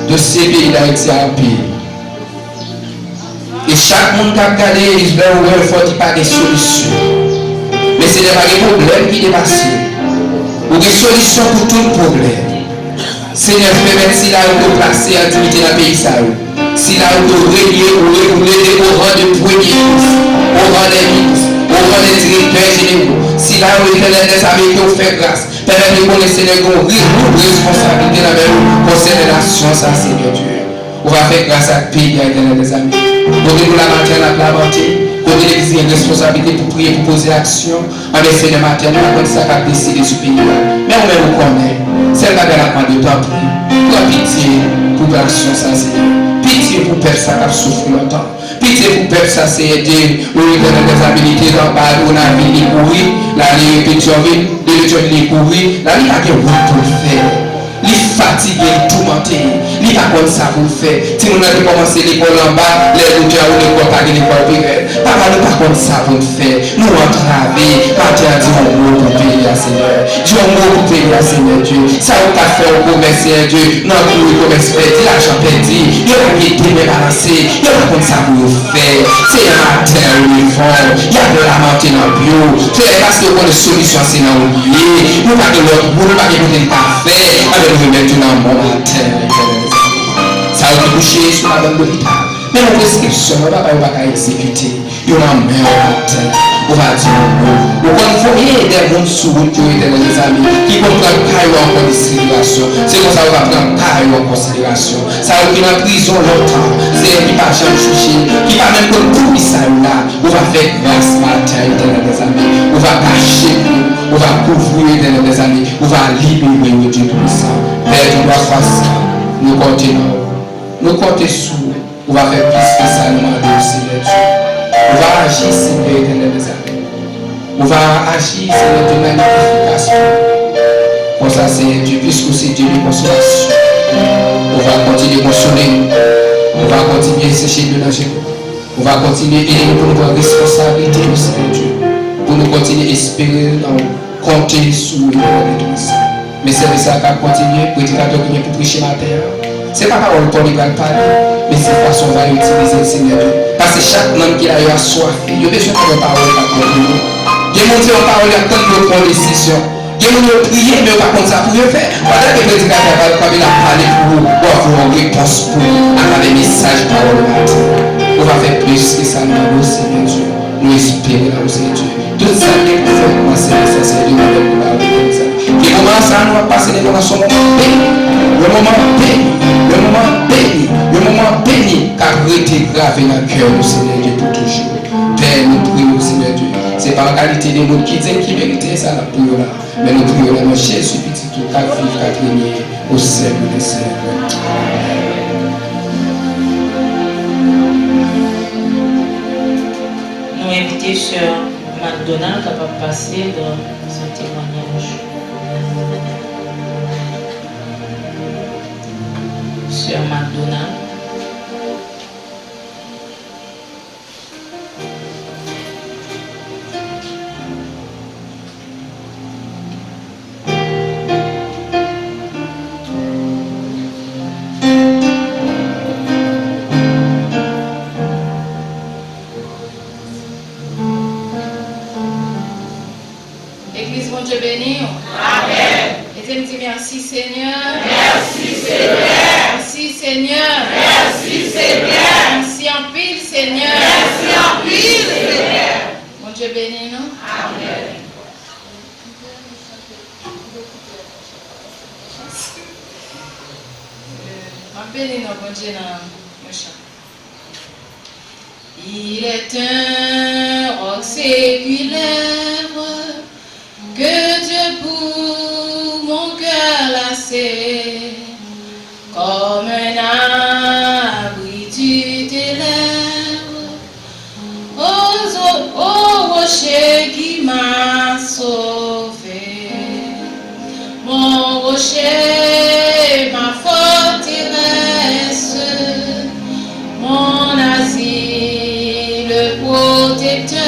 Speaker 5: De ces pays d'Haïti à un pays. Et chaque monde qui a regardé, il veut ouvrir il faut pas de solution. Mais ce n'est pas des problèmes qui dépassent. Ou des solutions pour tout problème. Seigneur, permette si là où vous placez activité dans le pays, si là où vous régler ou réguler au rang de premier ministre, au rang des ministres, au rang des directeurs généraux, si là où l'éternel des amis qui vous fait grâce, permettez que les Seigneur ont une responsabilité dans le conseil des nations, ça, Seigneur Dieu. On va faire grâce à pays, l'éternel des amis. Côté pour la matin, la planter, côté l'église, une responsabilité pour prier, pour poser action. En essayant de matin, on a comme ça qu'à décider ce pays-là. Mais on même vous connaît. C'est là qu'elle a demandé de temps pour pitié pour l'action, ça, Seigneur. Pitié pour perdre ça qui a souffert longtemps. Pitié pour perdre ça, c'est aider. On lui donne des habilités dans le bas, on a vu les courir, la répétition, les courir, la vie a quelque chose pour le faire. Il est fatigué, il est tourmenté, il n'est pas comme ça pour le faire. Si on a commencé l'école en bas, les gens ont l'école, pas l'école privée. Papa n'est pas comme ça pour le faire. Nous rentrons à la vie, quand tu as dit un mot pour payer à Seigneur. Dis un mot pour payer à Seigneur Dieu. Ça va pas faire au commerce, Seigneur Dieu. Non, pour le commerce perdu, l'argent perdu. Il n'y a pas de mais balancé. Il n'y a pas comme ça pour le faire. C'est un matin, il y a de la montée dans le bio. C'est parce que pour les solutions, c'est dans l'oublier. Nous pas de l'autre, nous pas de l'autre café. Nous maintenant mon matin, ça va coucher sur la bonne hôpital. Mais la prescription, on va pas exécuter. Il y a un meilleur matin. On va dire on va envoyer des gens sur route qui étaient les amis qui vont prendre carrément en considération. C'est comme ça qu'on va prendre carrément en considération. Ça va être en prison longtemps. C'est qui va jamais juger, qui va même comme tout ça là. On va faire grâce matin des amis. On va cacher, on va couvrir des amis. On va libérer Dieu tout ça. doit faire ça. Nous continuons. Nous comptons sur on va faire plus que ça, nous demandons au Seigneur Dieu. On va agir, Seigneur éternel des amis. On va agir, Seigneur, de manière efficace. Pour ça, Seigneur Dieu, puisque c'est Dieu de consolation. On va continuer à consoler nous. On va continuer à sécher le danger. On va continuer à aider pour nos responsabilités, Seigneur Dieu. Pour nous continuer à espérer, compter sur nous. Mais c'est ça qu'on continue, prédicateur qui vient pour prêcher la terre. Ce n'est pas parole pour les parler, mais c'est façon on va utiliser le Seigneur Dieu. Parce que chaque homme qui a eu soif, il a besoin de parole pour nous. Il y a des gens parole, il y a tant de prendre décision. Il y a des gens qui prier, mais pas comme ça pour le faire. Pendant que le prédicateur va parler pour vous, pour avoir une réponse pour vous, avec des messages parole matin. On va faire plus que ça, nous, Seigneur Dieu. Nous espérons dans le Seigneur Dieu. Tout ça qui est pour moi, c'est nécessaire de nous donner la réponse. Les moments, ça nous va passer des moments, sont bénis. Le moment béni, car été gravé dans le cœur du Seigneur Dieu pour toujours. Père, nous prions, Seigneur Dieu. C'est par la qualité de nous qui disent qui méritait ça, la prière là. Mais nous prions là, notre Jésus petit tout, qu'à vivre, qu'à régner au siècle des siècles.
Speaker 3: Nous invitons sur McDonald capable de passer dans ce témoignage. Sur McDonald.
Speaker 6: Église, mon Dieu béni.
Speaker 2: Amen.
Speaker 6: Et je me dis merci Seigneur.
Speaker 2: Merci Seigneur.
Speaker 6: Merci Seigneur.
Speaker 2: Merci Seigneur.
Speaker 6: Merci en pile Seigneur.
Speaker 2: Merci en pile Seigneur.
Speaker 6: Mon Dieu béni nous.
Speaker 2: Amen.
Speaker 6: En béni nous, bon Dieu dans mon chant. Il est un roc séculaire que Dieu pour mon cœur lassé, comme un abri tu t'élèves, ô rocher qui m'a sauvé, mon rocher, ma forteresse, mon asile protecteur,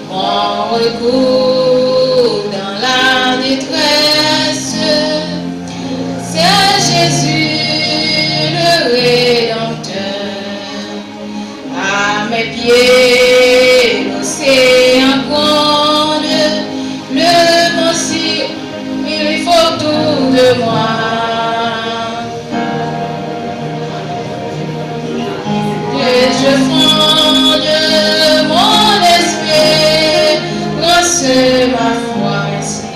Speaker 6: mon recours dans la détresse, c'est Jésus le Rédempteur. À mes pieds, l'océan gronde, le vent siffle, il faut autour de moi. Et je fonde mon esprit, grâce ma foi, merci.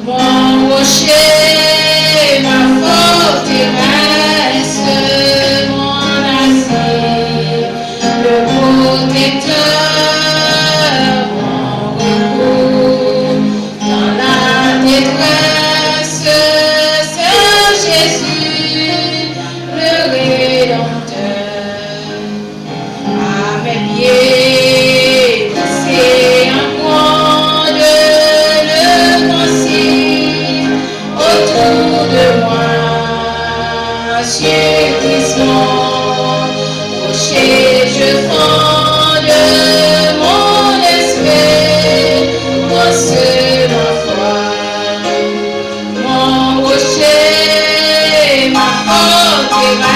Speaker 6: Mon rocher, ma forteresse, mon asile, le protecteur, mon recours dans la détresse, c'est Jésus, le Rédempteur. À mes pieds, l'océan gronde, le vent siffle autour de moi. Gémissement, rocher, je fonde mon esprit, grâce ma foi. Mon rocher, ma forteresse,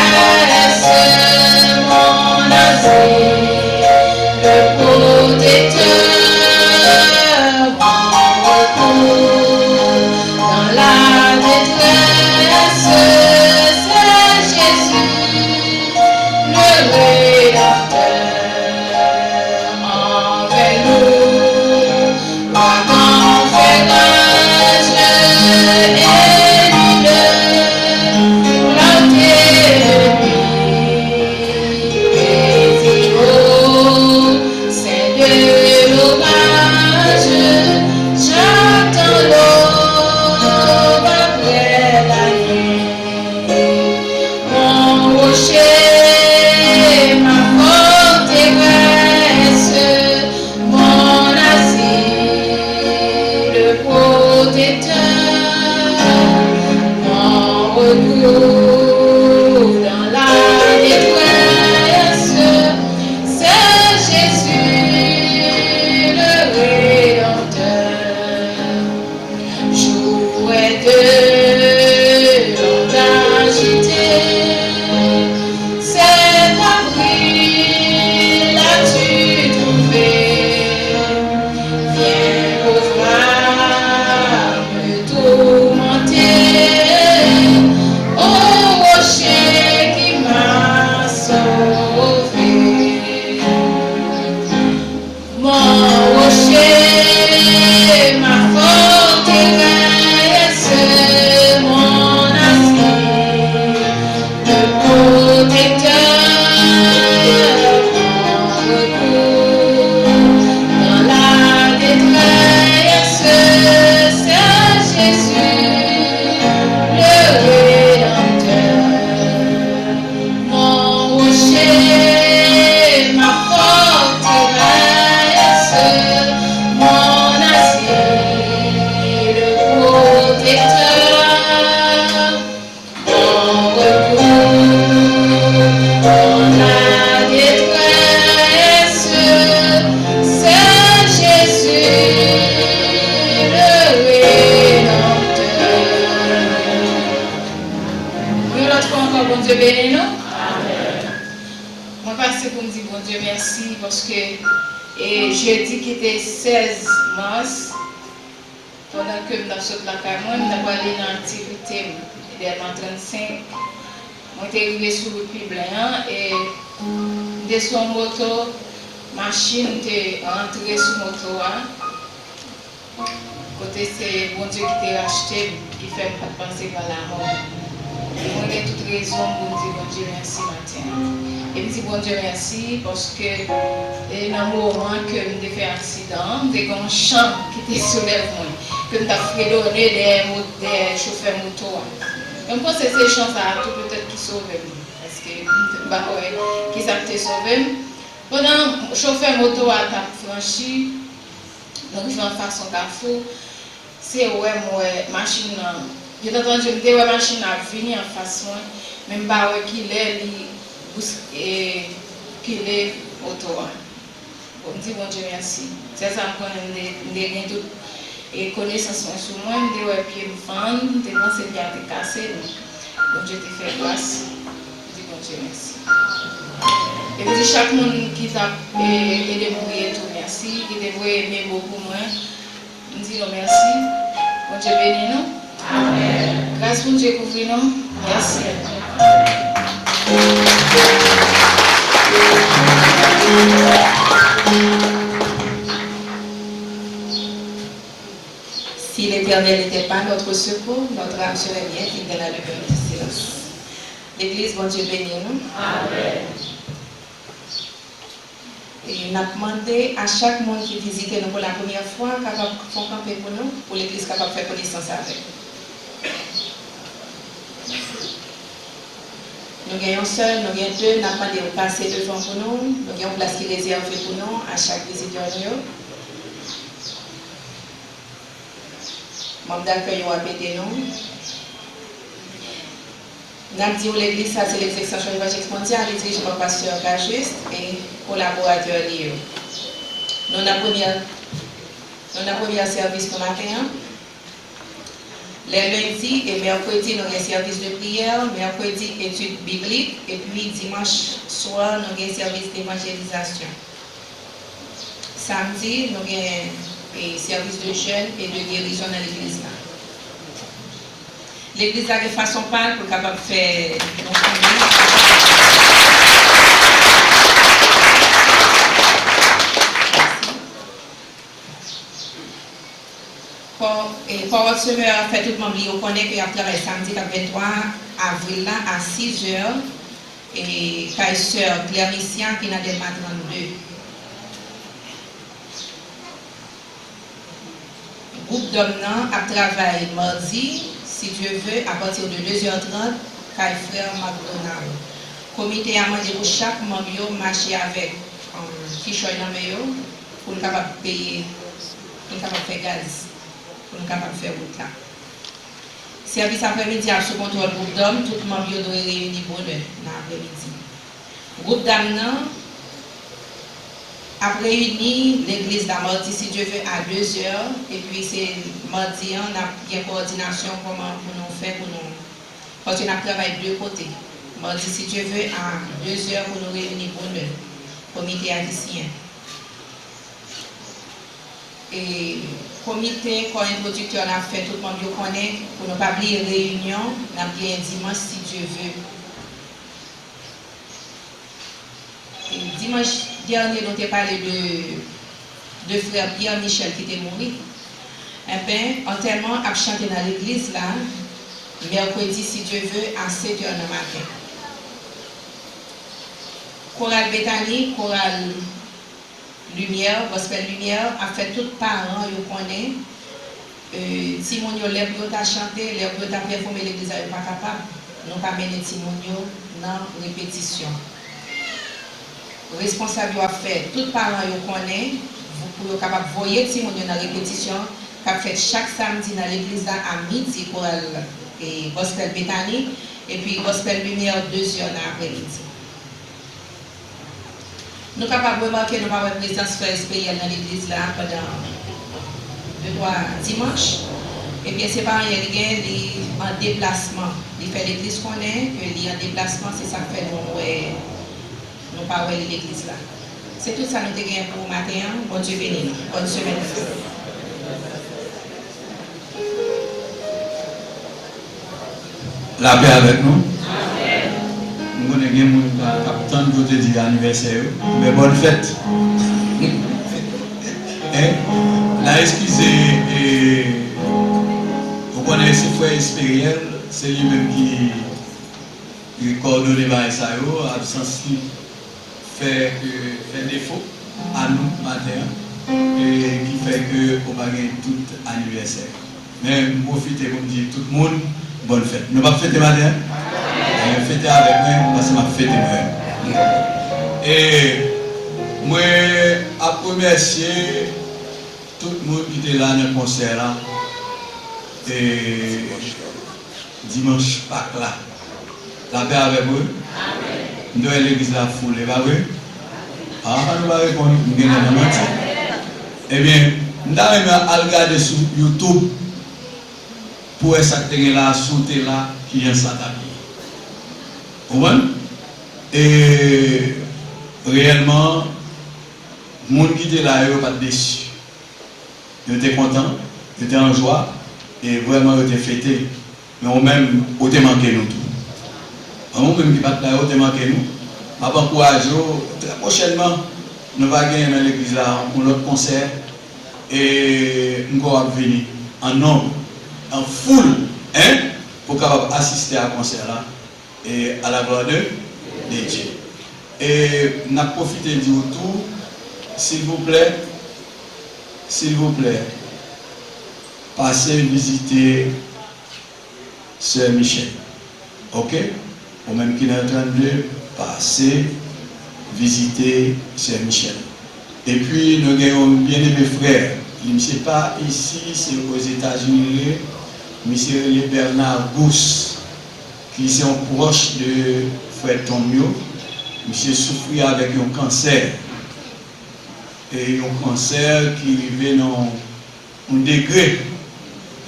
Speaker 6: mon asile, le protecteur, mon recours dans la détresse, c'est Jésus, le Rédempteur. Envers nous, l'ouragan fait rage, et l'île planter le nuit, et recours dans la détresse, c'est Jésus le Rédempteur. Jouet de l'onde agitée, c'est abri l'as-tu trouvé. Viens pouvoir me tourmenter, ô rocher qui m'a sauvé. Mon rocher, ma forteresse, mon asile, le protecteur, mon recours dans la détresse, c'est Jésus le Rédempteur. Mon rocher, ma forteresse, mon asile, le protecteur, mon recours dans la détresse, c'est Jésus le Rédempteur. Nous l'autre fois encore, bon Dieu béni nous. Moi passe pour me dire bon Dieu merci parce que jeudi qui était 16 mars, pendant que je suis sorti de la Cameroun, je suis allé dans l'activité idéalement 35. Je suis arrivé sur le puits blanc et de son moto, machine est entrée sur la moto. Côté c'est bon Dieu qui t'a racheté, qui fait pas penser par la mort. Et moi j'ai toute raison pour dire bon Dieu merci matin. Et je dis bon Dieu merci parce que dans le moment que je fait un accident, j'ai un champ qui était sur les moi, que je fait donner des chauffeurs moto. Je pense que ces chances à tout peut-être qui sauvent. Parce que qui s'est sauvé. Pendant que le chauffeur moto a franchi, donc je vais en façon d'affaire, c'est ouais, machine. J'ai entendu que la machine a venir en face moi, même pas qu'il est auto. Bon, je dis bon Dieu merci. C'est ça que je n'ai toute connaissance sur moi, je dis ouais, pied me fend, je dis bon, c'est bien cassé. Bon Dieu te fait grâce. Je dis bon Dieu merci. Et puis chaque monde qui t'a aidé pour tout merci, qui t'a aimé beaucoup moins, je dis merci. Bon Dieu béni nous. Amen. Grâce pour Dieu couvrir nous. Merci.
Speaker 3: Si l'Éternel n'était pas notre secours, notre âme serait bien qu'il dans la demeure du silence. L'Église, bon Dieu béni nous. Amen. Et on a demandé à chaque monde qui visite nous pour la première fois, capable de faire camper pour nous, pour l'Église capable de faire connaissance avec nous. Nous gagnons seul, nous gagnons deux, nous avons demandé de passer devant pour nous, nous avons une place qui est réservée pour nous à chaque visiteur. Membre d'accueil, on a pété nous. Nous avons dit que l'Église, c'est l'extension évangélique mondiale, les dirigés par pasteur Cajuste et collaborateurs liés. Nous avons premier service pour matin. Les lundis et mercredis, nous avons un service de prière, mercredi, études bibliques, et puis dimanche soir, nous avons un service d'évangélisation. Samedi, nous avons un service de jeûne et de guérison dans l'église. L'église a des façons pâles pour capable de faire Parole Semeur a fait tout le monde lié au connaît qu'il a travaillé samedi 23 avril là, à 6h et Kaiser Cléricien qui n'a des maths 32. Le groupe d'hommes a travaillé mardi, si Dieu veut, à partir de 2h30, Kai Frère McDonald. Comité a demandé pour chaque membre de marcher avec fiche pour capable payer, pour capable faire gaz. Pour nous capables de faire route là. Service après-midi à sous contrôle groupe d'hommes, tout le monde doit réunir pour dans l'après-midi. Groupe d'âmes a réuni l'église de mardi, si Dieu veut, à 2h. Et puis c'est mardi, on a une coordination comment pour nous faire, pour nous. Parce qu'on a travaillé de deux côtés. Mardi, si Dieu veut, à 2h pour nous réunir pour nous. Comité haïtien. Et comité, quand un producteur a fait, tout le monde connaît, pour ne pas oublier réunion, on a bien dimanche, si Dieu veut. Et dimanche dernier, nous avons parlé de frère Pierre Michel qui était mort. Eh bien, enterrement a chanté dans l'église là, mercredi, si Dieu veut, à 7h du matin. Chorale Bethany, chorale Lumière, Gospel Lumière, a fait tout parents, ils connaissent. Timonio, les gens ont chanté, les gens ont performé l'église, ils ne sont pas capables. Nous pas mener Timonio dans répétition. Responsable a fait, tout parents ils connaissent, vous pouvez capable de voir Timonio dans répétition, qui a fait chaque samedi dans l'église à midi pour et Gospel Bethany, et puis Gospel Lumière 2h dans l'après-midi. Nous sommes capables de remarquer que nous avons une présence SPL dans l'église là pendant 2-3 dimanches. Et bien, c'est pas rien, il est en déplacement. Il fait l'église qu'on est, qu'il est en déplacement, c'est ça que fait nous pas l'église là. C'est tout ça que nous avons gagné pour le matin. Bon Dieu béni. Bonne semaine.
Speaker 1: La paix avec nous. Nous avons des gens qui ont dit anniversaire, mais bonne fête. La excusez, vous connaissez frère Espériel, c'est lui-même qui coordonne les ça, absence qui fait défaut à nous matin et qui fait que on va gagner tout anniversaire. Mais profitez pour dire tout le monde bonne fête. Nous ne pas fêter matin. Fêter avec moi parce que je fêter moi. Et moi, je remercie tout le monde qui était là dans le concert là. Et dimanche Pâques là. La paix avec vous. Nous avons l'église la foule, pas vrai? Ah, nous allons répondre, nous avons une mentir. Eh bien, nous allons regarder sur YouTube pour essayer de la sauter là qui vient s'attaquer. Et réellement, les gens qui étaient là, ils n'étaient pas déçus. Ils étaient contents, ils étaient en joie, et vraiment ils étaient fêtés. Mais eux-mêmes, ils ont manqué nous tout. Eux-mêmes qui sont là, ils ont manqué nous. Avant courage, très prochainement, nous allons gagner dans l'église là pour l'autre concert. Et nous allons venir en nombre, en foule, pour capable assister à ce concert là. Et à la gloire de Dieu. Et nous avons profité du retour, s'il vous plaît, passez visiter Sœur Michel. Ok? Ou même qui est en train de passer visiter Sœur Michel. Et puis nous avons bien aimé frère. Il ne sait pas ici, c'est aux États-Unis, M. Bernard Gousse, qui est un proche de frère Tomio. Monsieur souffrait avec un cancer. Et un cancer qui arrivait dans un degré.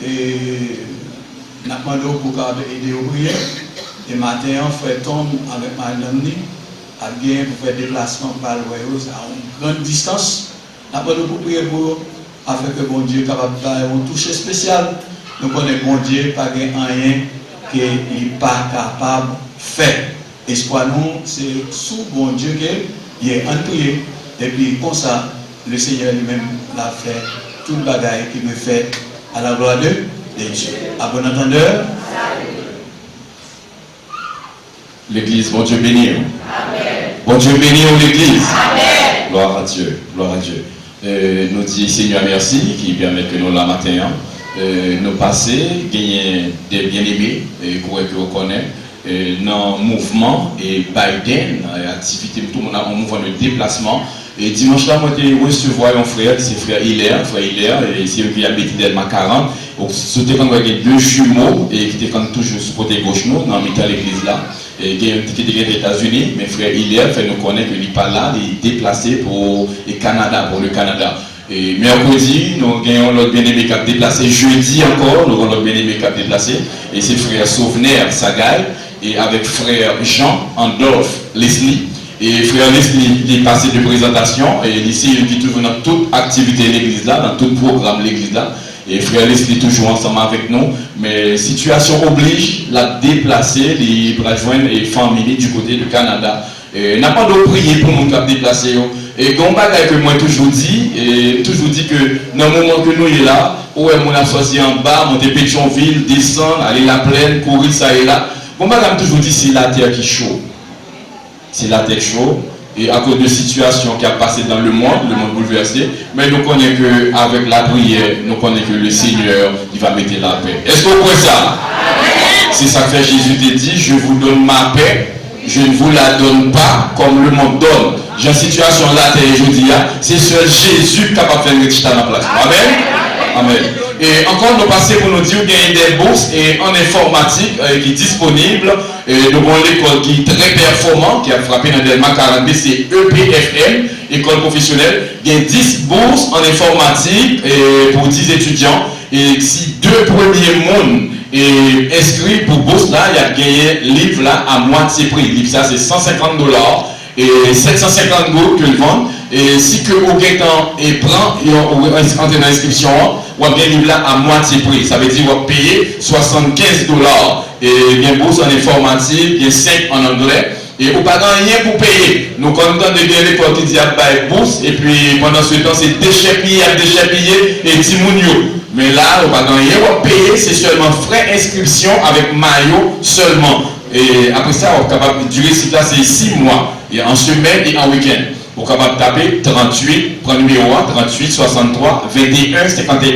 Speaker 1: Et nous avons demandé pour aider au prier. Et matin, frère Tom avec madame a bien pour faire déplacement par le royaume à une grande distance. Nous avons demandé pour prier pour afin que bon Dieu capable de faire un toucher spécial. Nous connaissons bon Dieu, pas rien qu'il n'est pas capable de faire. Espoir nous, c'est sous bon Dieu qu'il est en prier. Et puis comme ça, le Seigneur lui-même l'a fait, tout le bagage qu'il me fait à la gloire de Dieu. À bon entendeur.
Speaker 7: L'église, bon Dieu béni.
Speaker 2: Amen.
Speaker 7: Bon Dieu béni l'église.
Speaker 2: Amen.
Speaker 7: Gloire à Dieu, gloire à Dieu. Nous disons Seigneur merci qui permet que nous la matin nous passer, gagner des bien-aimés et que vous connaissez dans le mouvement et Biden, activité, tout le monde a un mouvement de déplacement. Et dimanche là, moi, j'ai recevoir un frère, c'est frère Hilaire, et c'est lui qui a mis Delma 40. Donc, c'était quand il y a deux jumeaux et qui étaient quand toujours sur le côté gauche nous, dans l'église là. Et qui était aux États-Unis, mes frères Hilaire fait nous connaître qu'il n'est pas là, il est déplacé pour le Canada, Et mercredi, nous avons l'autre bien-aimé qui a déplacé. Jeudi encore, nous avons l'autre bien-aimé qui a déplacé. Et c'est frère Sauvenaire Sagaï et avec frère Jean Andolphe Leslie. Et frère Leslie, il est passé de présentation et ici, il est toujours dans toute activité de l'église là, dans tout programme de l'église là. Et frère Leslie toujours ensemble avec nous, mais situation oblige la déplacer, les rejoindre les familles du côté du Canada. Et n'a pas de prier pour nous déplacer. Et comme bagage que moi toujours dit que dans le moment que nous sommes là, où est mon associé en bas, monter Pétionville, descendre, aller la plaine, courir ça et là. Bon bagage toujours dit c'est la terre qui est chaude. C'est la terre chaude. Et à cause de situations qui a passé dans le monde bouleversé, mais nous connaissons qu'avec la prière, nous connaissons que le Seigneur, il va mettre la paix. Est-ce que vous croyez ça? C'est ça que Jésus te dit, je vous donne ma paix, je ne vous la donne pas comme le monde donne. J'ai une situation là, je dis, c'est seul Jésus qui est capable de faire le dans la place. Amen. Amen. Et encore, nous passons pour nous dire qu'il y a des bourses et en informatique qui est disponible. Nous avons l'école qui est très performante, qui a frappé dans Delma 42, c'est EPFM, école professionnelle. Il y a 10 bourses en informatique pour 10 étudiants. Et si deux premiers mondes inscrits pour bourse, là, il y a gagné livre là à moitié prix. Livre ça, c'est $150 et 750 gouttes que le vendent. Et si que vous et prend et on entre dans l'inscription, on va bien livre là à moitié prix. Ça veut dire qu'on va payer $75. Et il y a une bourse en informatique, il y a 5 en anglais. Et vous pas rien pour payer. Nous comptons de bien l'école qui dit à bourse. Et puis pendant ce temps, c'est déchets payés et Timounio. Mais là, vous pas rien pour payer, c'est seulement frais d'inscription avec maillot seulement. Et après ça, on est capable de durer cette classe, c'est 6 mois. Et en semaine et en week-end. Vous êtes capable de taper 38, prendre numéro 1, 38, 63, 21, 51.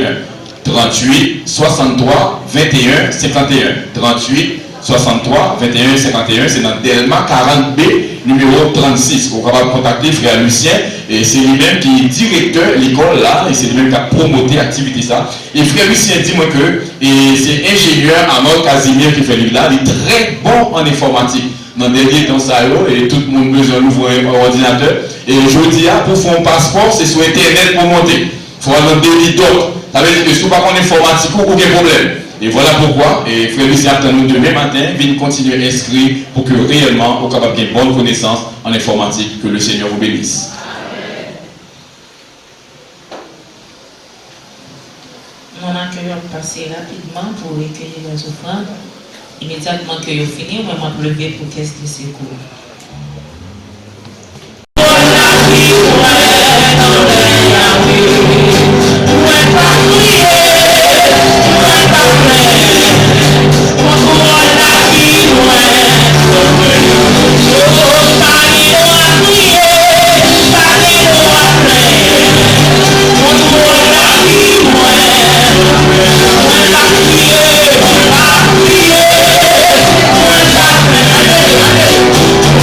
Speaker 7: 38, 63, 21, 51. 38, 63, 21, 51, c'est dans Delma 40B, numéro 36. Vous êtes capable de contacter frère Lucien, et c'est lui-même qui est directeur de l'école là, et c'est lui-même qui a promoté l'activité ça. Et frère Lucien dit moi que c'est ingénieur Amor Casimir qui fait lui là, il est très bon en informatique. Dans le dernier temps, ça et tout le monde a besoin d'ouvrir un ordinateur. Et je dis, pour faire un passeport, c'est sur Internet pour monter. Il faut avoir un délit d'autres. Ça veut dire que si vous n'avez pas informatique, vous avez un problème. Et voilà pourquoi, et frère Lucien attend nous demain matin, vient continuer à inscrire pour que réellement, vous capable de bonne connaissance en informatique. Que le Seigneur vous bénisse.
Speaker 3: Mon accueil va passer rapidement pour recueillir les offrandes. Immédiatement que vous finissez, moi je vais lever pour caisse de secours.
Speaker 2: Yeah.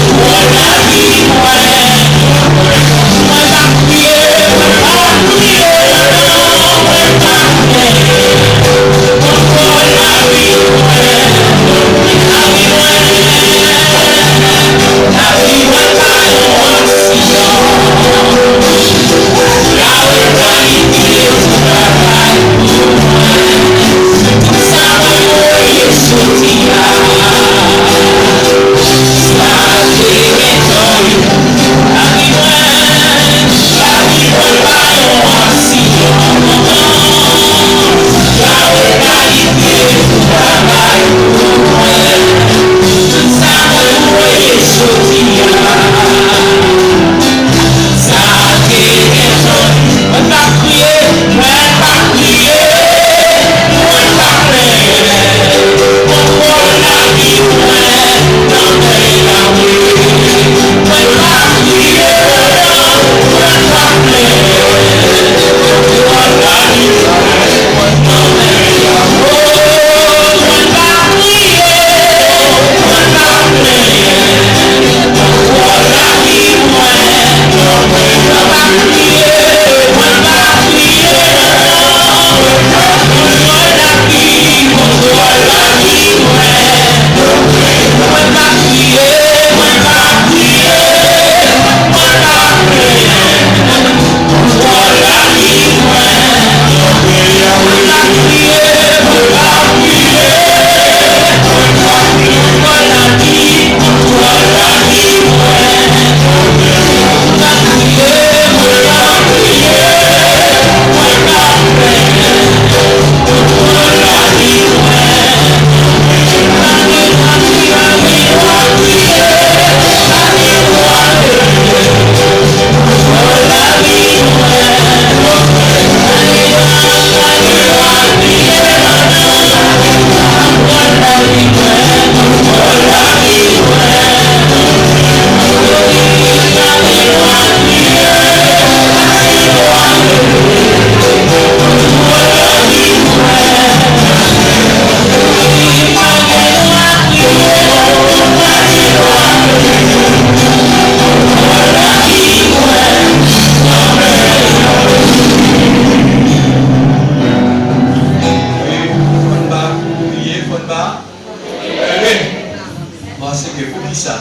Speaker 1: Parce que pour qui ça?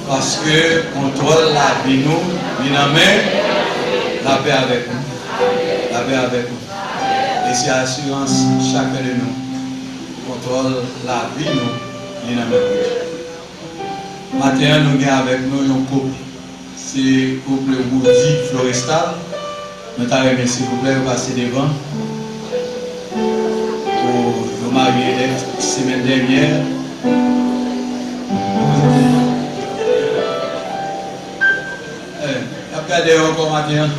Speaker 1: Parce que contrôle la vie nous, la paix avec nous. La paix avec nous. Et c'est assurance chacun de nous. Contrôle la vie nous, la paix. Maintenant, nous avons avec nous un couple. C'est le couple Woody Florestal. Nous t'avons remercié, s'il vous plaît, vous passez devant. Pour nous marier la semaine dernière. Regardez encore maintenant.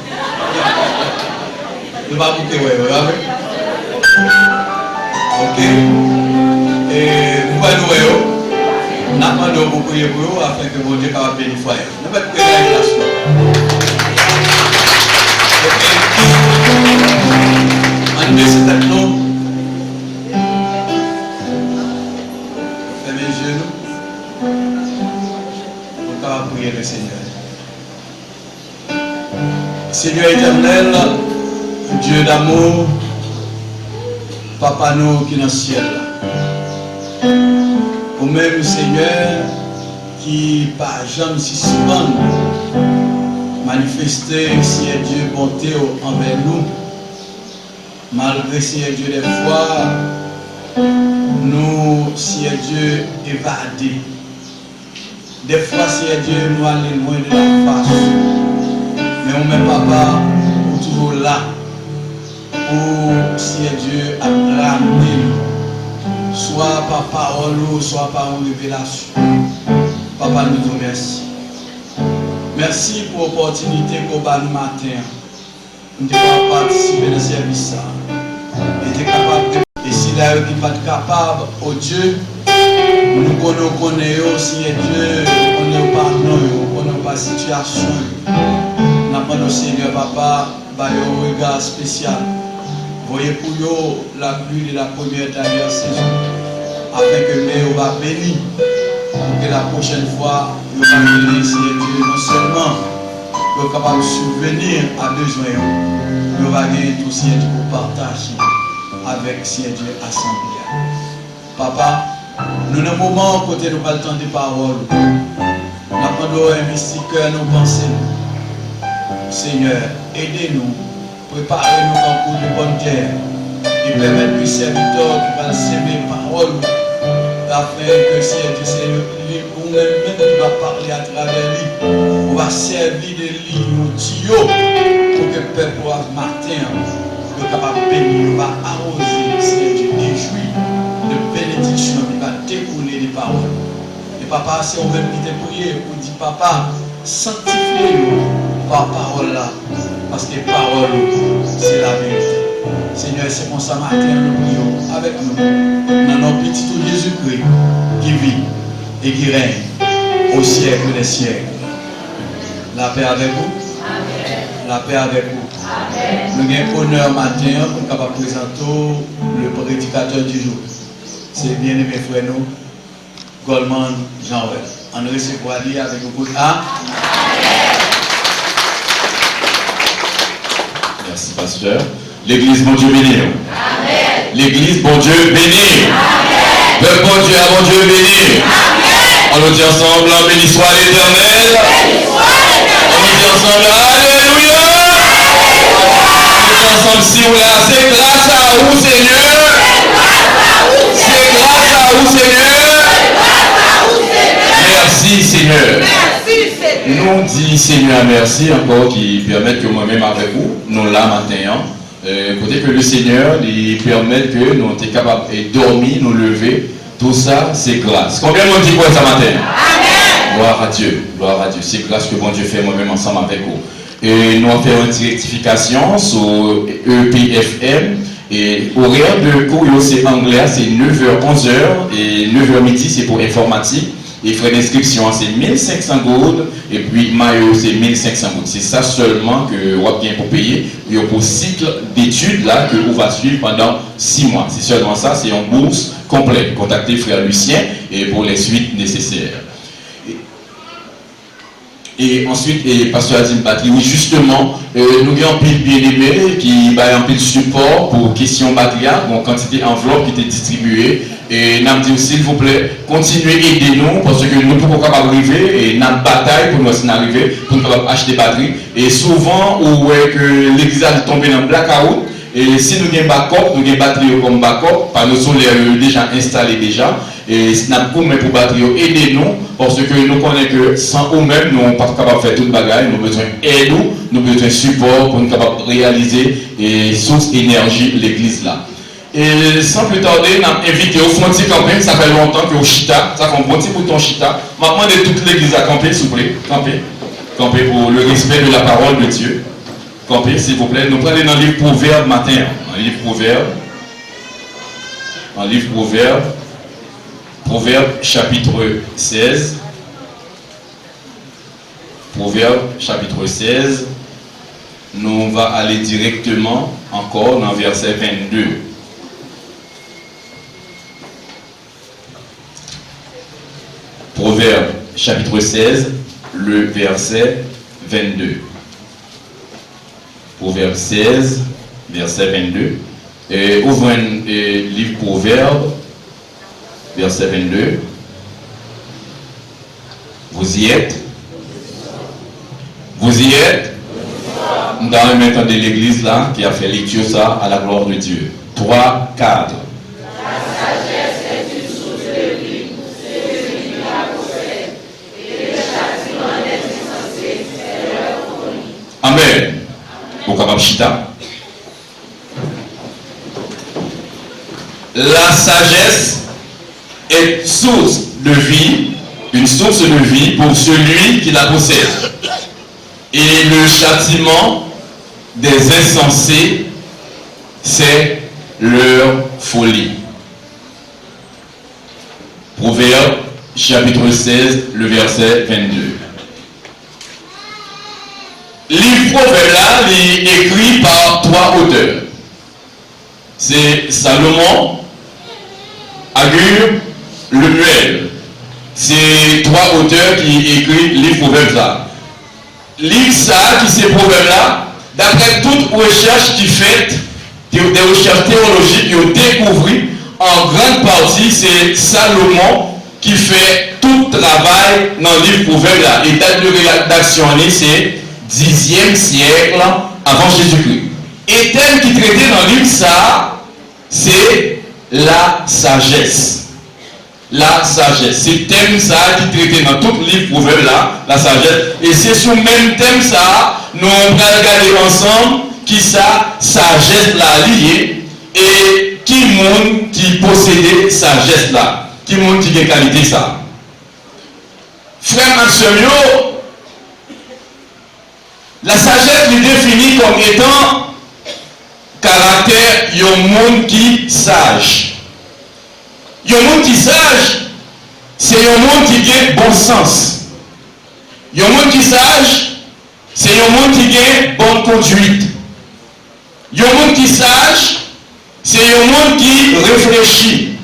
Speaker 1: Ne pas bouquer, ouais, regardez. Ok. Et vous voyez, nous demandons pour prier pour vous afin que mon Dieu soit béni foyer. Ne pas prier la place. Ok. On met cet acte. Fermez les genoux. On va prier le Seigneur. Seigneur éternel, Dieu d'amour, Papa nous qui est dans le ciel. Au même Seigneur qui par jamais si souvent manifester Seigneur Dieu bonté envers nous. Malgré Seigneur Dieu des fois, nous Seigneur Dieu évadés. Des fois Seigneur Dieu nous allons loin de la face. Mais on met papa pour toujours là pour si Dieu a ramené soit par parole ou soit par une révélation. Papa nous te remercie. Merci pour l'opportunité qu'on a le matin. Nous devons participer dans ce service. Et capable de. Et si là qui n'est pas capable, oh Dieu, nous connaissons aussi Dieu, nous connaissons pas nous, nous connaissons pas la situation. Nous demandons au Seigneur Papa, un regard spécial. Voyez pour vous la pluie de la première dernière saison. Afin que nous va bénir. Pour que la prochaine fois, nous va bénir Seigneur Dieu. Non seulement nous sommes capables de subvenir à besoin. Nous va gagner tout Seigneur Dieu pour partager avec Seigneur Dieu assemblée. Papa, nous avons un moment côté nous pas le temps des paroles. Nous demandons investir cœur nos pensées. Seigneur, aidez-nous, préparez-nous pour de bonne terre et permettez aux serviteurs qui vont s'aimer parole afin que c'est nous-mêmes qui va parler à travers lui. On va servir de lui, nos tuyaux, pour que le peuple matin soit capable de bénir, on va arroser, Seigneur Dieu, des jouir de bénédiction qui va découler des paroles. Et papa, c'est on même qui te prier, on dit papa, sanctifiez-nous par parole là, parce que parole c'est la vérité. Seigneur, c'est pour ça matin nous prions avec nous dans notre petit Jésus-Christ qui vit et qui règne au siècle des siècles. La paix avec vous. Amen. La paix avec vous. Amen. Nous avons honneur matin pour nous capable présenter le prédicateur du jour. C'est bien aimé frère nous, Goldman Jean-Web. On recevoir lui avec beaucoup de A.
Speaker 7: Merci, pasteur. L'église, bon Dieu béni. L'église, bon Dieu béni. Le bon Dieu, à bon Dieu béni. On nous dit ensemble, béni soit l'Éternel. On nous dit ensemble, alléluia. On nous dit ensemble, si vous là, c'est grâce à vous, Seigneur. C'est grâce à vous, Seigneur. Merci, Seigneur. Nous dit Seigneur merci encore qui permet que moi-même avec vous, nous là matin, côté que le Seigneur lui permet que nous sommes capables de dormir, nous lever, tout ça c'est grâce. Combien de monde dit quoi ça matin? Amen. Gloire à Dieu, c'est grâce que bon Dieu fait moi-même ensemble avec vous. Et nous avons fait une rectification sur EPFM et horaire de cours c'est anglais, c'est 9h 11h et 9h midi c'est pour informatique. Et frais d'inscription, c'est 1500 gouttes. Et puis, maillot, c'est 1500 gouttes. C'est ça seulement que vous avez bien pour payer. Et pour cycle d'études là, que vous va suivre pendant 6 mois. C'est seulement ça, c'est une bourse complète. Contactez frère Lucien et pour les suites nécessaires. Et ensuite, Pasteur a dit batterie, oui, justement, nous avons un pile bien-aimé qui a un pile support pour question batterie, une quantité d'enveloppe qui était distribuée. Et nous avons dit, s'il vous plaît, continuez à aider nous parce que nous ne pouvons pas arriver et notre bataille pour nous arriver, pour nous acheter des batteries. Et souvent, on voit que l'église a tombé dans le blackout. Et si nous avons un backup, nous avons une batterie comme backup, panneaux solaires déjà installés déjà. Et Snap pour batterie, aidez-nous, parce que nous connaissons que sans eux-mêmes, nous ne sommes pas capables de faire toute bagaille, nous avons besoin d'aide, nous avons besoin de support pour nous capables de réaliser et source énergie l'église là. Et sans plus tarder, nous avons invité au fond de campagne, ça fait longtemps que au Chita, ça fait un bon petit bouton Chita. Maintenant, de toute l'église à camper, s'il vous plaît, camper. Camper pour le respect de la parole de Dieu. Camper, s'il vous plaît. Nous prenons dans le livre Proverbe matin, dans le livre Proverbe. Dans le livre Proverbe. Proverbe chapitre 16. Proverbe chapitre 16. Nous allons aller directement encore dans verset 22. Proverbe chapitre 16, le verset 22. Proverbe 16, verset 22. Et ouvrons le livre Proverbe. Verset 22. Vous y êtes? Vous y êtes? Dans le même temps de l'église là, qui a fait lecture ça à la gloire de Dieu. 3, 4.
Speaker 2: La sagesse est une source de vie pour ceux qui la possèdent, et le châtiment des insensés, c'est leur folie.
Speaker 7: Amen. Vous capable chita? La sagesse est source de vie, une source de vie pour celui qui la possède. Et le châtiment des insensés, c'est leur folie. Proverbe chapitre 16, le verset 22. Livre Proverbe là, il est écrit par 3 auteurs. C'est Salomon, Agur, Lemuel. C'est 3 auteurs qui écrivent le livre Proverbe là. Livre ça, qui c'est Proverbe là, d'après toute recherche qui fait, des recherches théologiques qui ont découvert, en grande partie, c'est Salomon qui fait tout travail dans le livre Proverbe là. Et date de rédaction, c'est 10e siècle avant Jésus-Christ. Et thème qui traitait dans le livre ça, c'est la sagesse. La sagesse. C'est le thème ça qui traitait dans tout le livre Proverbe là, la sagesse. Et c'est sur le même thème ça, nous allons regarder ensemble qui ça, sagesse là liée, et qui monde qui possédait sagesse là, qui monde qui a qualité ça. Frère Maximio, la sagesse est définie comme étant caractère d'un monde qui sage. Un monde qui sage, c'est un monde qui a bon sens. Un monde qui sage, c'est un monde qui a bonne conduite. Un monde qui sage, c'est un monde qui réfléchit.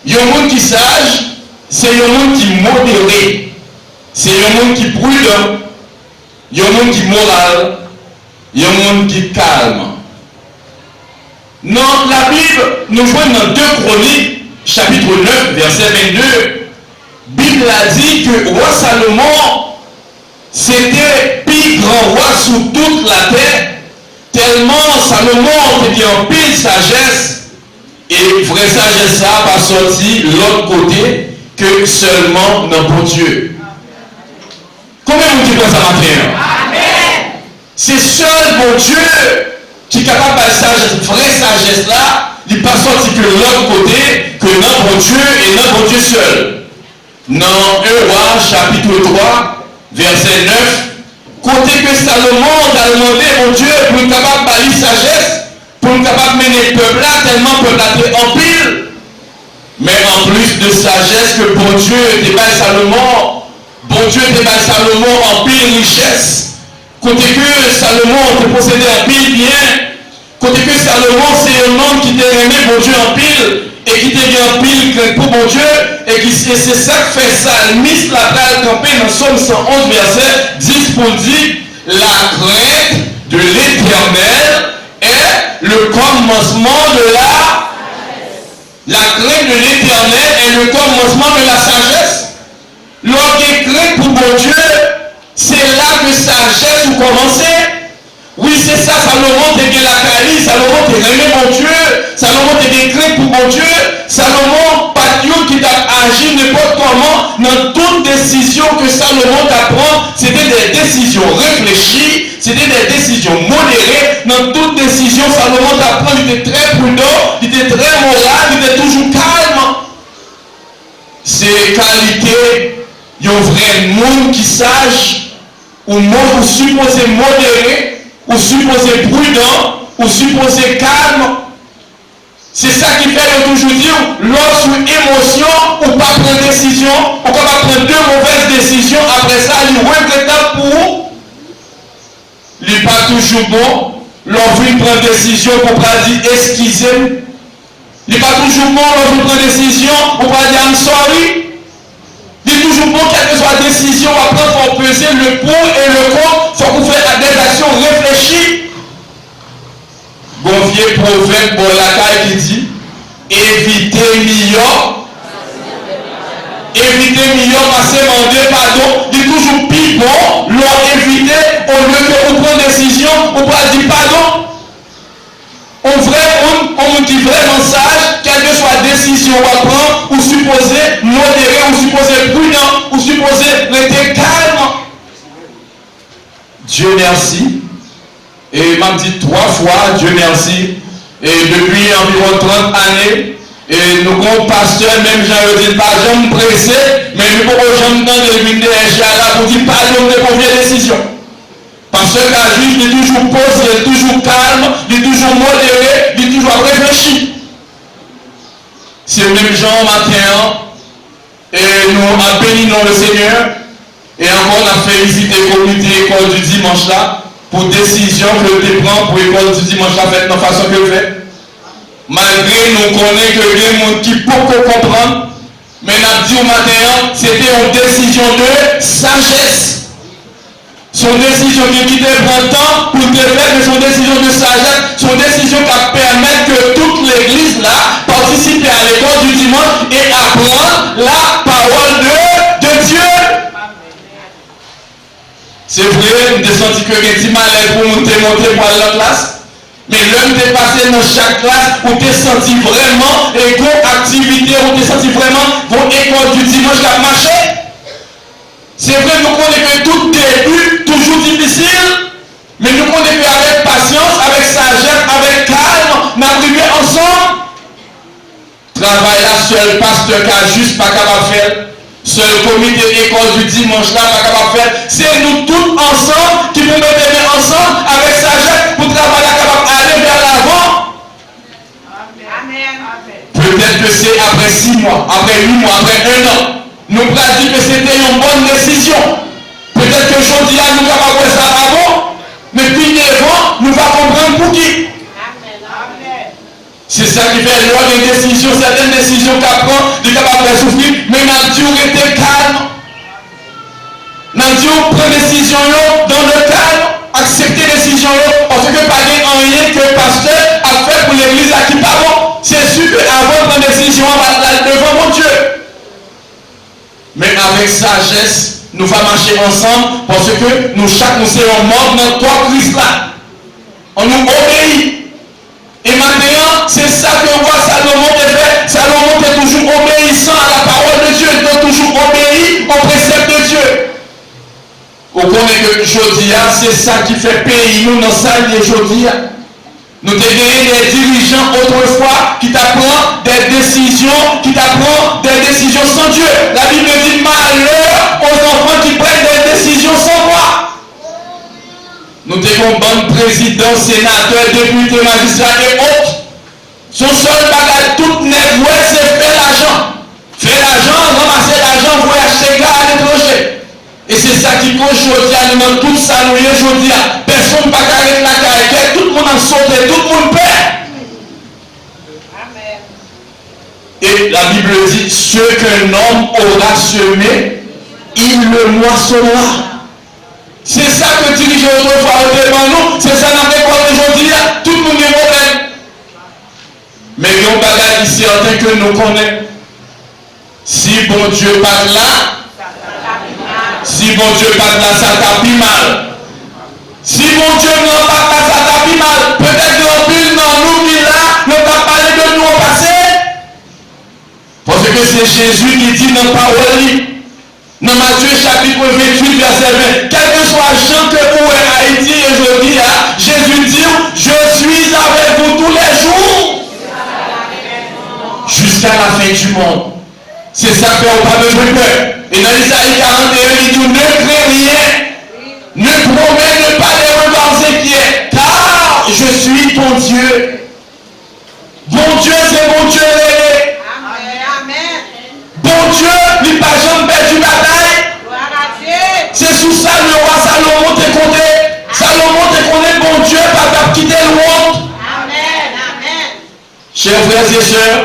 Speaker 7: Un monde qui sage, c'est un monde qui modéré. C'est un monde qui prudent. Un monde qui moral. Un monde qui calme. Dans la Bible, nous voyons dans 2 Chroniques, chapitre 9, verset 22, la Bible a dit que roi Salomon, c'était le plus grand roi sous toute la terre, tellement Salomon était en pile sagesse, et vraie sagesse ça va sortir de l'autre côté que seulement dans bon Dieu. Combien vous dites ça matin? Amen. C'est seul bon Dieu qui est capable de sagesse, vraie sagesse là, il n'est pas sorti que de l'autre côté, que dans bon Dieu et dans bon Dieu seul. Dans 1 Roi chapitre 3, verset 9, côté que Salomon a demandé au Dieu pour être capable de bâtir sagesse, pour être capable de mener le peuple là, tellement le peuple a été en pile. Mais en plus de sagesse que bon Dieu était bâti Salomon, bon Dieu était bâti Salomon en pile richesse. Côté que Salomon te possédait en pile bien, côté que Salomon c'est un homme qui t'a aimé bon Dieu en pile, et qui te gagne pile crainte pour mon Dieu, et qui c'est ça qui fait ça, mise la balle campée dans Somme 111 verset 10 pour dire, la crainte de l'Éternel est le commencement de la crainte de l'Éternel est le commencement de la sagesse. Lorsqu'il craint pour mon Dieu, c'est là que sagesse vous commencez. Oui, c'est ça, Salomon te dit la calice, Salomon te aimé mon Dieu, Salomon te dit craint pour mon Dieu, Salomon, patriote qui t'a agi n'importe comment, dans toute décision que Salomon t'apprend, c'était des décisions réfléchies, c'était des décisions modérées. Dans toute décision, Salomon t'apprend, il était très prudent, il était très moral, il était toujours calme. Ces qualités, il y a un vrai monde qui sage, ou supposé modéré, ou supposé prudent, ou supposé calme. C'est ça qui fait toujours dire, lorsque émotion, ou pas prendre décision, ou pas prendre deux mauvaises décisions, après ça, il est regrettable pour il n'est pas toujours bon, lorsqu'il prend décision, pour pas dire excusez. Il n'est pas toujours bon, lorsqu'il prend décision, pour pas dire I'm sorry. Il est toujours bon, quelle que soit la décision, après, il faut peser le pour et le contre, il faut qu'on fasse des actions réfléchies. Bon vieux prophète, bon la caille qui dit, évitez millions, passer demander pardon, il est toujours plus bon, leur éviter, au lieu que vous preniez décision, on peut dire pardon. On dit vraiment sage, quelle que soit la décision à prendre, ou supposé modéré, ou supposé prudent, ou supposé rester calme. Dieu merci. Et m'a dit 3 fois, Dieu merci. Et depuis environ 30 années, et nous avons pasteur, même j'en dis pas, je me pressé, mais nous pouvons jamais dans le ministère là pour dire pardon de première décision. Parce que la juge est toujours posé, il est toujours calme, il est toujours modéré, il est toujours réfléchi. C'est le même genre matin, et nous avons béni le Seigneur, et encore on a félicité la communauté école du dimanche là, pour décision que tu prends pour l'école du dimanche là, faite de la façon que tu fais. Malgré nous connaissons que les gens qui peuvent comprendre, mais nous avons dit au matin, c'était une décision de sagesse. Son décision qui te prend temps pour te faire, mais son décision de sagesse, son décision qui permet que toute l'église là participe à l'école du dimanche et apprendre la parole de Dieu. C'est vrai, nous avons senti que les petits malais pour monter pour aller à la classe. Mais l'homme t'est passé dans chaque classe où t'es senti vraiment une activité, où t'es senti vraiment une école du dimanche qui a marché. C'est vrai, nous connaissons que tout début, toujours difficile, mais nous connaissons qu'avec patience, avec sagesse, avec calme, nous arrivons ensemble. Travail là, seul pasteur qui a juste pas capable de faire, seul comité école du dimanche là pas capable de faire, c'est nous tous ensemble qui nous mettons ensemble avec sagesse pour travailler capable d'aller vers l'avant. Peut-être que c'est après 6 mois, après 8 mois, après 1 an. Nous pouvons dire que c'était une bonne décision. Peut-être que aujourd'hui, nous allons faire ça avant, mais puis devant, nous allons comprendre pour qui. C'est ça qui fait lors des décisions, certaines décisions qu'elle prend, de capable de souffrir, mais nous avons été calme. Nous avons pris des décisions dans le calme, accepter les décisions, parce que pas rien que le pasteur a fait pour l'église à qui pas bon. C'est sûr qu'avant de prendre des décisions, on va devant mon Dieu. Mais avec sagesse, nous allons marcher ensemble parce que nous chaque nous sommes morts dans toi Christ là. On nous obéit. Et maintenant, c'est ça que voit Salomon te fait. Salomon est toujours obéissant à la parole de Dieu. Il doit toujours obéir au précepte de Dieu. Vous connaissez que Jodia, c'est ça qui fait payer nous dans ça et Jodia. Nous avons des dirigeants autrefois qui t'apprennent des décisions, sans Dieu. La Bible dit malheur aux enfants qui prennent des décisions sans moi. Nous avons bon président, sénateur, député, magistrat et autres. Son seul bagage tout net, c'est faire l'argent. Faire l'argent, ramasser l'argent pour acheter gars à l'étranger. Et c'est ça qui cause aujourd'hui, nous tout ça, nous aujourd'hui, personne ne peut pas arrêter la carrière, tout le monde en saute, tout le monde perd. Et la Bible dit, ce qu'un homme aura semé, il le moissonnera. C'est ça que dirigeait autrefois devant nous, c'est ça qu'on fait aujourd'hui, tout le monde est mauvais. Mais il y a un bagage ici certain que nous connaissons. Si bon Dieu pas là, si bon Dieu pas là, ça tapit mal. Si bon Dieu n'a pas là, ça tapit mal. Peut-être que pile dans nous qui là, ne pas parler de nous au passé. Parce que c'est Jésus qui dit dans la parole. Dans Matthieu chapitre 28, verset 20, quel que soit le champ que vous êtes Haïti aujourd'hui, Jésus dit, je suis avec vous tous les jours, jusqu'à la fin du monde. C'est ça que on n'a pas besoin de peur. Et dans Isaïe 41, il dit, ne crains rien, ne promets ne pas les regards inquiets, car je suis ton Dieu. Bon Dieu, c'est mon Dieu. Bon Dieu, il n'a pas jamais perdu bataille. C'est sous ça le roi Salomon te compté. Salomon te connaît, bon Dieu, pas quitter le monde. Amen. Chers frères et sœurs,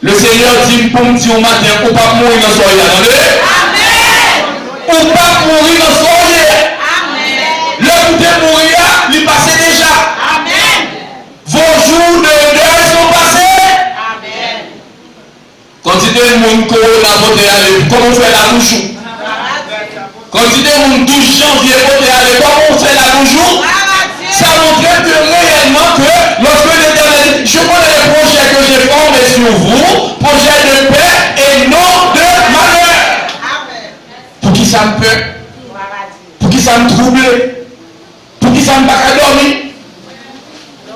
Speaker 7: le Seigneur dit pour me dire au matin, ou pas mourir dans le soleil. Amen. Ou pas mourir dans le soleil. Amen. L'heure où tu mourir, il passe déjà. Amen. Vos jours de deuil sont passés. Continuez le monde comment on fait la bouche. Continuez le monde 12 janvier, comment on fait la bouche. Ça montre que réellement que lorsque l'Éternel dit, je connais les projets que j'ai formés sur vous, projets de paix et non de malheur. Pour qui ça me peut? Pour qui ça me trouble? Pour qui ça me pas dormir?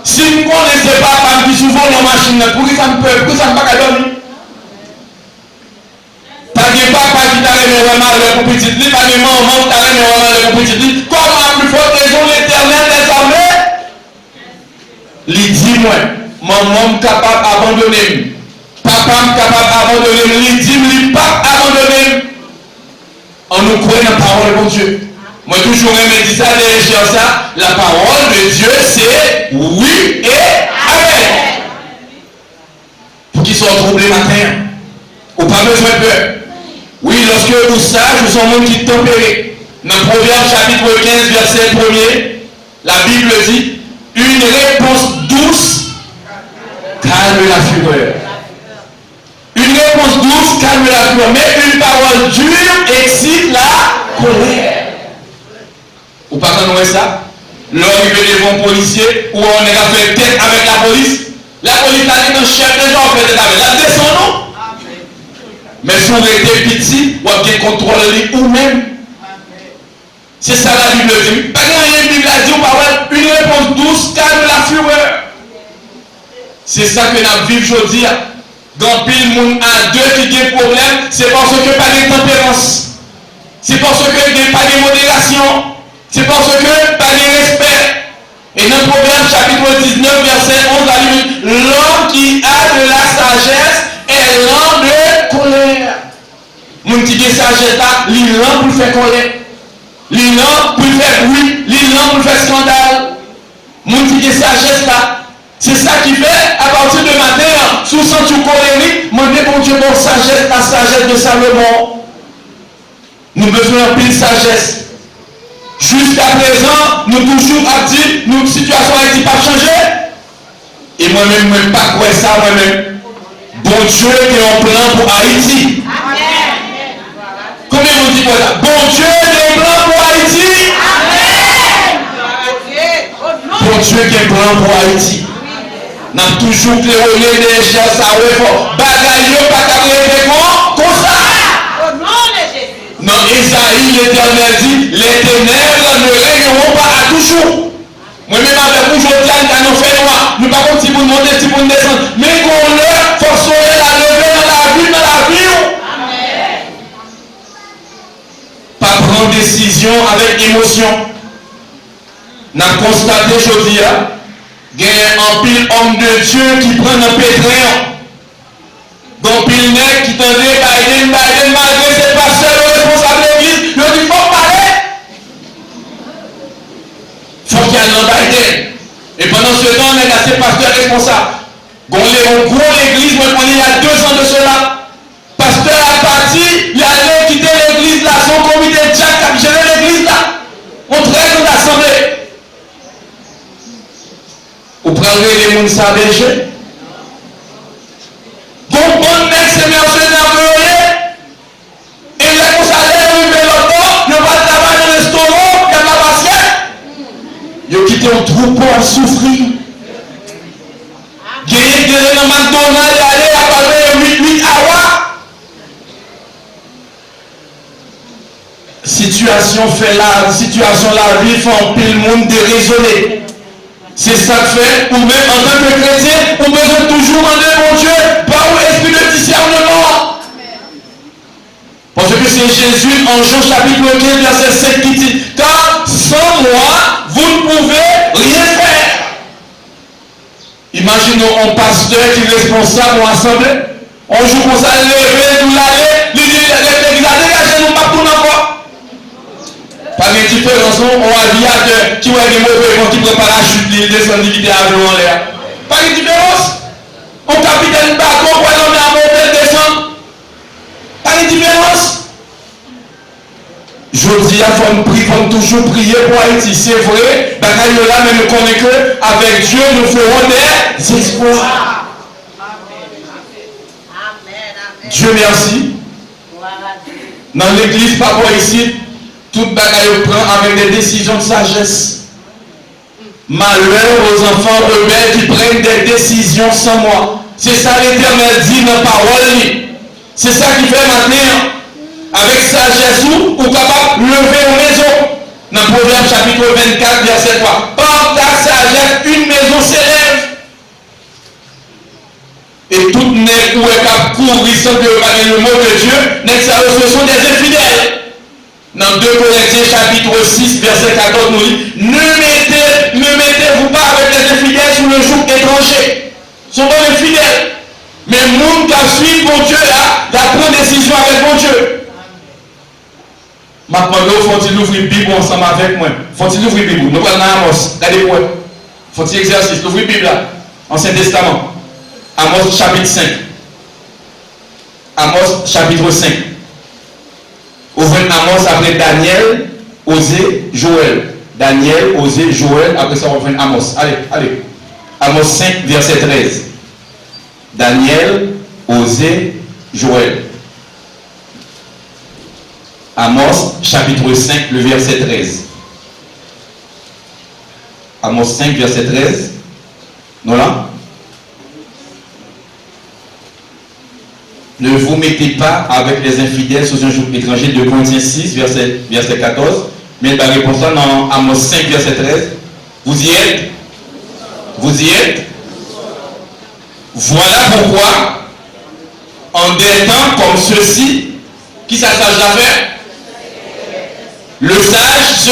Speaker 7: Si vous ne connaissez pas, comme souvent dans la machine, pour qui ça me peut? Pour qui ça me pas dormir? Pas de papa qui t'a remis vraiment le pour petit lit, pas de maman qui t'a remis vraiment le pour petit lit. Comme à plus forte raison l'Éternel des armées, il dit moi, maman capable d'abandonner, papa capable d'abandonner, il dit il pas abandonner. On nous croit dans la parole de Dieu. Moi toujours aimé dire ça, ça, la parole de Dieu c'est oui et amen. Pour qu'ils soient troublés matin, ou pas besoin de peur. Oui, lorsque vous sages, vous sont monde qui tempéré. Dans Proverbe chapitre 15, verset 1er, la Bible dit, une réponse douce calme la fureur. Une réponse douce calme la fureur, mais une parole dure excite la colère. Vous pas entendre ça? Lorsqu'il est devant un policier, ou on est à faire tête avec la police a dit dans le chef de gens, on fait tête avec la descend, non? Mais si on était petit, on a bien contrôlé ou même. C'est ça la Bible dit. Pas rien, la Bible a dit, une réponse douce calme la fureur. C'est ça que nous vivons aujourd'hui. Dans pile monde à deux qui ont des problèmes, c'est parce que pas de tempérance. C'est parce que il n'y a pas de modération. C'est parce que pas de respect. Et dans Proverbe chapitre 19, verset 11, la Bible dit, l'homme qui a de la sagesse est lent de colère. Mon qui dit sagesse là, il est lent pour faire colère. Il est lent pour faire bruit. Il est lent pour faire scandale. Mon qui dit sagesse là, c'est ça qui fait, à partir de matin, sous sentu colérique, demandez pour Dieu pour sagesse, la sagesse de Salomon. Nous besoin de sagesse. Jusqu'à présent, nous toujours à dire, notre situation n'a pas changé. Et moi-même, je ne pas croire ça moi-même. Bon Dieu qui est en plan pour Haïti. Amen. Combien vous dites ça? Bon Dieu qui est en plan pour Haïti. Amen. Bon Dieu qui est en plan pour Haïti. Nous avons toujours clairé des gens, ça ouais fort. Bagaille, pas qu'à comme ça. Au nom de Jésus. Dans Isaïe, l'Éternel dit, les ténèbres ne régneront pas à toujours. Moi-même avec vous, je dis, nous fait noir. Nous ne pouvons pas si vous monter, si vous descendre. Mais qu'on leur forcerait la lever dans la vie. Amen. Pas prendre décision avec émotion. Nous avons constaté aujourd'hui, il y a un pile homme de Dieu qui prend un pétrin. Donc, pile nègre qui tendait Biden, malgré ses pasteurs, le responsable de l'église, il dit, il faut parler. Il faut qu'il y ait un Biden. Et pendant ce temps, on est assez pasteur responsable. On est en gros l'église, on est il y a 2 prendrez les gens ça berger. Donc, bon mec, c'est mercenaire pour rien. Et les conseillers, ils veulent l'autre, ils vont travailler dans le restaurant, ils vont passer. Ils ont quitté un troupeau à souffrir. Gagner dans le McDonald's, aller à parler 8 hours. Situation fait la situation la vie fait en pile monde déraisonné. C'est ça que fait, ou même en tant que chrétien, on besoin toujours demander mon Dieu, par où esprit de discernement. Parce que c'est Jésus en Jean chapitre 15, verset 5 qui dit, car sans moi, vous ne pouvez rien faire. Imaginons un pasteur qui est responsable en assemblée. On joue comme ça, lever, nous l'aller, il dit, dégagez nous pas tout n'importe. Pas de différence, on a aviateur qui a des mauvais vents qui prépare la chute, il descend, il est avion en l'air. Pas de différence. On capitaine bateau, on est à monter, descend. Pas de différence. Je dis, il faut toujours prier pour Haïti. C'est vrai, là, mais nous connaissons que avec Dieu, nous ferons des espoirs. Dieu merci. Dans l'église, pas pour ici, toute bagaille prend avec des décisions de sagesse. Malheur aux enfants rebelles qui prennent des décisions sans moi. C'est ça l'Éternel dit dans la parole. C'est ça qui fait maintenant. Avec sagesse ou capable de lever une maison. Dans Proverbe chapitre 24, verset 3. Par ta sagesse, une maison s'élève. Et tout nègre ou est capable de courir sans que le mot de Dieu, ce sont des infidèles. Dans 2 Corinthiens chapitre 6, verset 14, nous dit, ne mettez-vous pas avec les infidèles sous le joug étranger. Ce sont pas infidèles. Mais le monde qui a suivi mon Dieu là, il prend décision avec mon Dieu. Maintenant, faut-il ouvrir la Bible ensemble avec moi? Faut-il ouvrir la Bible? Nous parlons d'Amos. Regardez-moi. Faut-il exercice? Ouvrir la Bible là. Ancien Testament. Amos chapitre 5. Amos chapitre 5. Ouvrez Amos après Daniel, Osée, Joël. Daniel, Osée, Joël. Après ça, on ouvre Amos. Allez. Amos 5, verset 13. Daniel, Osée, Joël. Amos chapitre 5, le verset 13. Amos 5, verset 13. Non là? Ne vous mettez pas avec les infidèles sous un joug étranger. 2 Corinthiens 6, verset 14. Mais la réponse dans Amos 5, verset 13. Vous y êtes? Vous y êtes? Voilà pourquoi, en des temps comme ceux-ci, qui ça sage à faire? Le sage se,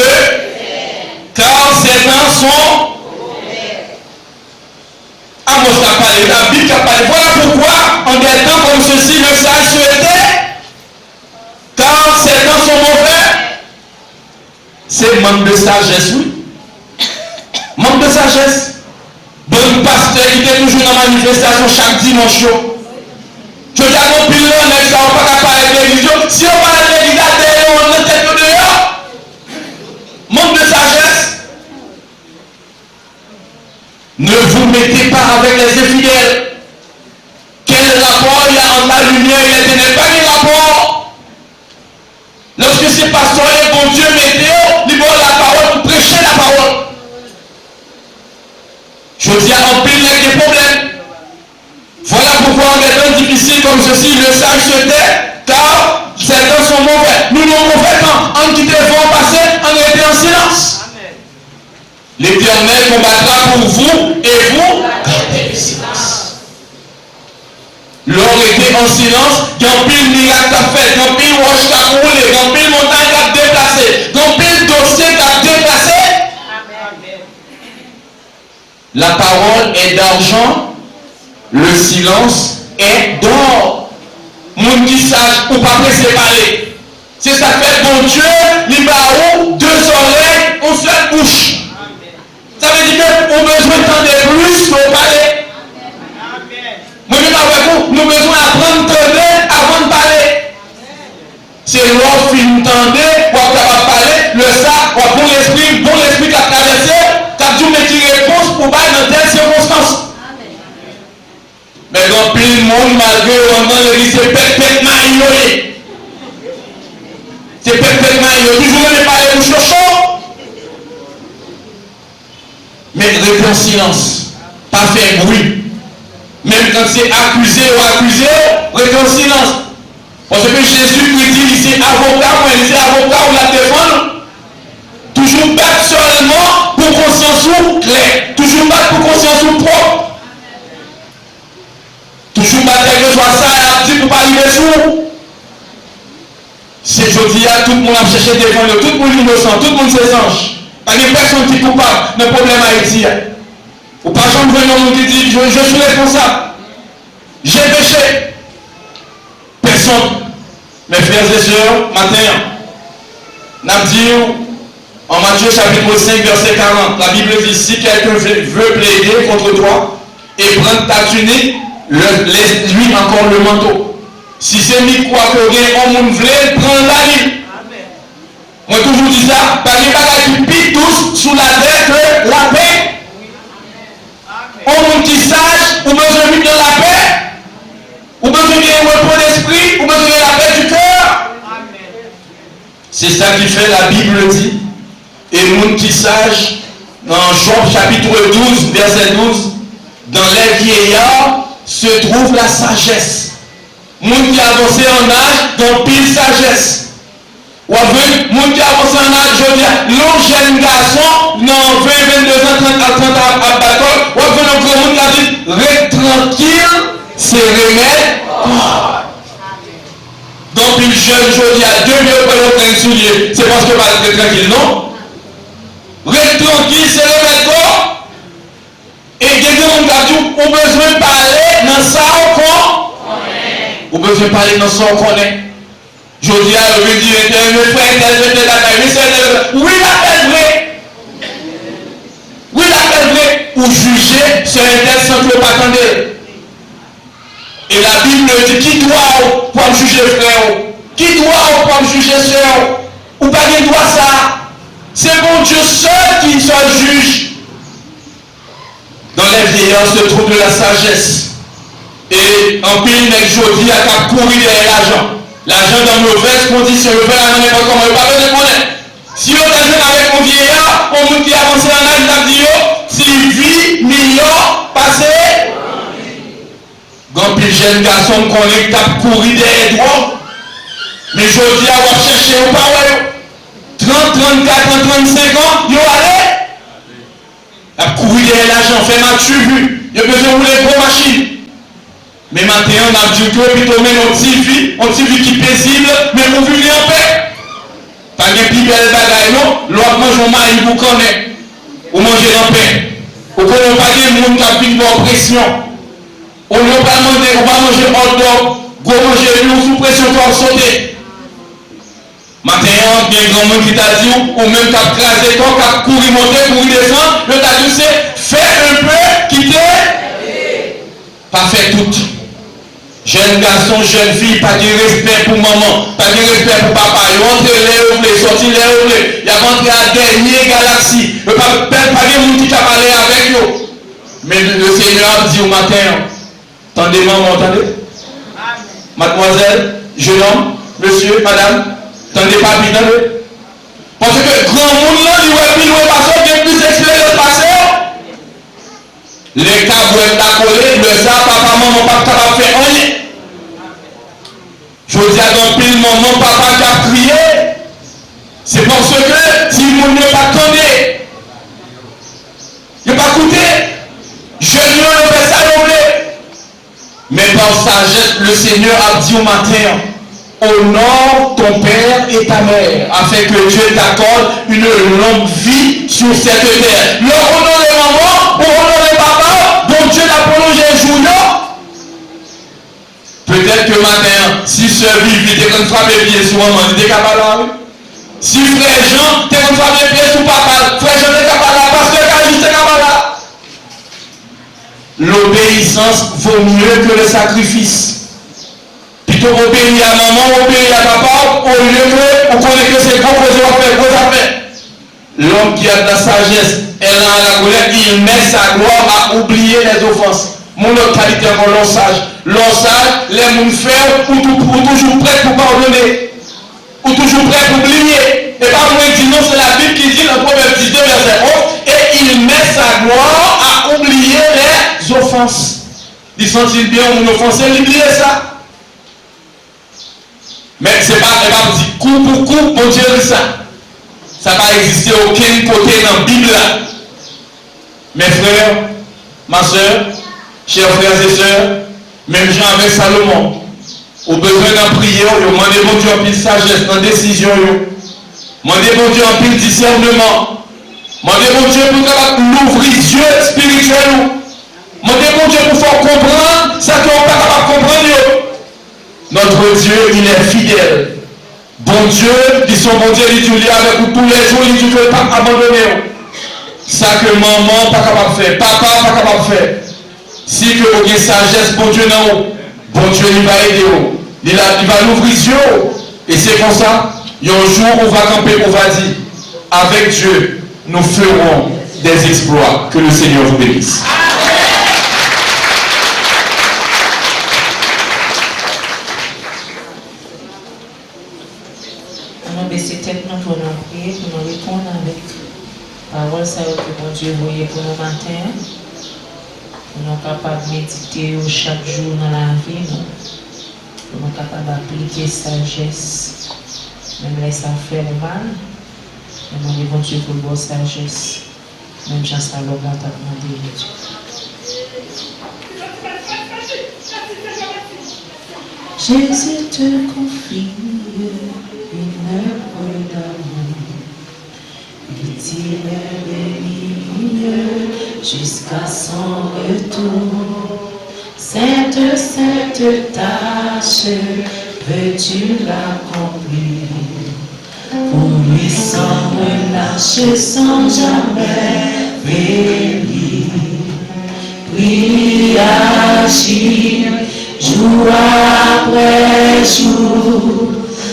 Speaker 7: car ces temps sont. Amos a parlé, la Bible a parlé. Voilà pourquoi, en des temps comme ceci, le sage se tait, car ces temps sont mauvais. C'est manque de sagesse, oui. Manque de sagesse. Bon pasteur qui était toujours dans la manifestation chaque dimanche. Je dis à mon pilon, on ne va pas parler de l'église. Si on parle de l'église, on est tête dehors. Manque de sagesse. Ne vous mettez pas avec les infidèles. Quel rapport il y a entre la lumière et les ténèbres? Pas de rapport. Lorsque ces pasteurs et bon Dieu mettez, ils vont la parole pour prêcher la parole. Je dis à un pile des problèmes. Voilà pourquoi en des temps difficiles comme ceci, le sage se tait, car ces temps sont mauvais. Nous nous mauvais temps, en quitté vont passer, en été en silence. L'Éternel combattra pour vous et vous gardez le silence. L'or était en silence, quand pile miracle a fait, quand pile roche a roulé, quand pile montagne a déplacé, quand pile dossier a déplacé. La parole est d'argent, le silence est d'or. Moun qui sage ou pas pressé parler. C'est ça fait bon Dieu, il va où 2 oreilles, une seule bouche. Ça veut dire qu'on a besoin d'entendre plus pour parler. Moi, je dis avec vous, nous avons besoin d'apprendre à entendre avant de parler. C'est l'ordre qui nous entendait, pour pouvoir parler, le ça, pour bon l'esprit qui a traversé, qui a dû mettre une réponse pour parler dans telle circonstance. monde, malgré on l'église, c'est pète maillot. C'est pète maillot. Toujours on n'est pas les bouches chauds. Mais restez en silence. Pas faire bruit. Même quand c'est accusé ou accusé, restez en silence. Parce que Jésus lui dit, c'est avocat, c'est avocat ou la défendre. Toujours battre seulement pour conscience ou clair. Toujours battre pour conscience ou propre. Toujours battre que soit ça, dit pour pas arriver sous. C'est jeudi, tout le monde a cherché à défendre, tout le monde innocent, tout le monde ses anges. Pas de personne qui est coupable d'un problème Haïti. Ou pas jamais venir nous qui dit, je suis responsable. J'ai péché. Personne. Mes frères et sœurs, matin, n'a dit en Matthieu chapitre 5, verset 40, la Bible dit, si quelqu'un veut plaider contre toi et prendre ta tunique, laisse-lui encore le manteau. Si c'est lui quoi que rien, on monde voulait prendre la vie. Moi toujours dis ça, parce que pas qui pique tous sous la terre que la paix. On monde qui sage, ou besoin de la paix, ou besoin de repos d'esprit, ou besoin de la paix du cœur. C'est ça qui fait la Bible dit. Et le monde qui sage, dans Job chapitre 12, verset 12, dans les vieillards se trouve la sagesse. Le monde qui a avancé en âge, dans pile sagesse. Ou avec le monde qui a avancé en âge, je veux dire, l'on jeune garçon, dans 20, 22 ans, 30 à bâton, ou avec un grand monde qui a dit, reste tranquille, c'est remède. Donc une jeune, je dis à 2 minutes pour le soulier, c'est parce que pas être tranquille, non? Reste tranquille, c'est remède quoi? Et quelqu'un qui a dit, on a besoin de parler dans ça ou quoi? On a besoin de parler dans ça ou qu'on est. Je dis à lui dire, mes frères, oui, l'appel vrai. Oui, l'appel vrai. Ou juger sur un tel sans que pas attendre. Et la Bible dit, qui doit pour juger frère? Qui doit pour juger sœur? Ou pas qui doit ça? C'est bon Dieu seul qui se juge. Dans les vieillards se trouve de la sagesse. Et en pile, les jodi à cap courir derrière l'argent. L'argent dans mauvaise condition, il fait la n'importe comment, il ne pas besoin de connaître. Si on est avec un vieillard, on nous dit avancer en âge, il a dit, s'il vit, million, passé. Quand les jeunes garçons qu'on est cap courir derrière droit, mais je dis à voir chercher au pas 30, 34, 35 ans, ils ont allé. À courir derrière l'argent, fait ma vu, il a besoin de rouler gros machines. Mais maintenant, on a dit que plutôt même on TV qui est paisible, mais on vit en paix. Pas de plus belle bagaille, non? L'autre mange au mari, vous connaissez. Vous mangez en paix. Vous connaissez pas des gens qui ont une bonne pression. On ne va pas manger, on va manger hot dog, go manger nous sous pression pour sauter. Maintenant, il y a un grand monde qui t'a dit, ou même qui a crasé, qui a couru monter, couru descendre, le t'a dit, c'est faire un peu, quitter. Pas faire tout. Jeune garçon, jeune fille, pas de respect pour maman, pas de respect pour papa. Ils rentrent les oublés, sortent les oublés. Ils ont rentré à la dernière galaxie. Il n'y a pas de monde qui t'a parlé avec eux. Mais le Seigneur a dit au matin, attendez maman, attendez. Mademoiselle, jeune homme, monsieur, madame, attendez papi, attendez. Parce que grand monde là, il va plus loin passer, il plus expérience de passer. Les cas où elle t'a collé, le ça, papa, maman, pas capable de faire rien. Je dis à dans pile, maman, papa qui a crié. C'est parce que si le monde n'est pas tombé, il n'a pas coûté. Je ne fais ça l'oubli. Mais par sagesse, le Seigneur a dit au matin, honore ton père et ta mère, afin que Dieu t'accorde une longue vie sur cette terre. Leur honorer maman, pour honorer papa, dont Dieu t'a prolongé un jour. Peut-être que matin, si sœur Vivi t'es comme frapper pied sur maman, t'es capable là. Si frère Jean, t'es comme frapper pied sur papa, frère Jean t'es capable là, parce que Calis t'es capable là. L'obéissance vaut mieux que le sacrifice. Plutôt obéir à maman, obéir à papa, au lieu que on connaît que c'est gros affaires. L'homme qui a de la sagesse, elle a la colère, il met sa gloire à oublier les offenses. Mon autre qualité encore l'ossage. L'ossage, les gens faire ou toujours prêt pour pardonner. Ou toujours prêt pour oublier. Et pas moi qui dit non, c'est la Bible qui dit dans Proverbe 19, verset 11, et il met sa gloire à oublier les offenses. Il sentit bien on offensé, il oublie ça. Mais c'est pas dit coup pour coup, mon Dieu dit ça. Ça n'a pas existé aucun côté dans la Bible là. Mes frères, ma soeur, chers frères et sœurs, même Jean avec Salomon, au besoin d'en prier, vous demandez mon Dieu en pile sagesse, dans décision, demandez mon Dieu en pile discernement, demandez mon Dieu pour l'ouvrir les yeux spirituels, demandez mon Dieu pour faire comprendre ça qu'on n'est pas capable de comprendre. Notre Dieu, il est fidèle. Bon Dieu, qui sont bon Dieu, il dit avec vous tous les jours, il dit que pas abandonner. Ça que maman pas capable de faire, papa pas capable de faire. Si que vous avez sagesse, bon Dieu non, bon Dieu il va aider. Il va l'ouvrir les yeux. Et c'est comme ça, il y a un jour où on va camper, on va dire, avec Dieu, nous ferons des exploits. Que le Seigneur vous bénisse.
Speaker 3: On va baisser tête nous pour nous prier, pour nous répondre avec parole ça que mon Dieu voyait pour nous matin. Pour nous capables de méditer chaque jour dans la vie. Pour nous capables d'appliquer sagesse. Même laisser faire mal. Demandez bon Dieu pour bonne sagesse. Même chance à l'homme là t'a demandé Dieu. Jésus te confie une œuvre d'amour, il béni jusqu'à son retour. Cette sainte tâche, veux-tu l'accomplir? Pour lui sans relâche, sans jamais faiblir. Prie, agir, jour après jour,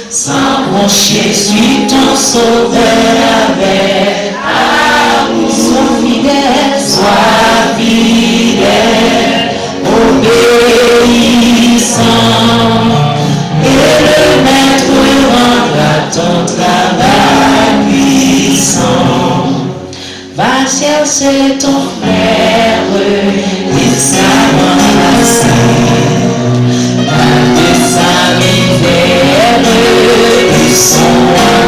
Speaker 3: sans broncher, suis ton sauveur avec amour. Sois fidèle, obéissant, et le maître rendra ton travail puissant. Va chercher ton frère, il s'avance. De sa misère, ils sont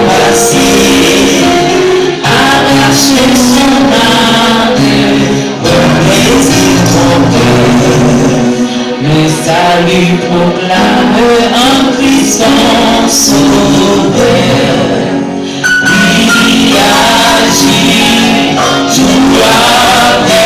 Speaker 3: impassibles, arracher son âme, replaisir ton cœur. Le salut proclame en Christ son sauveur. Puis agit, jour après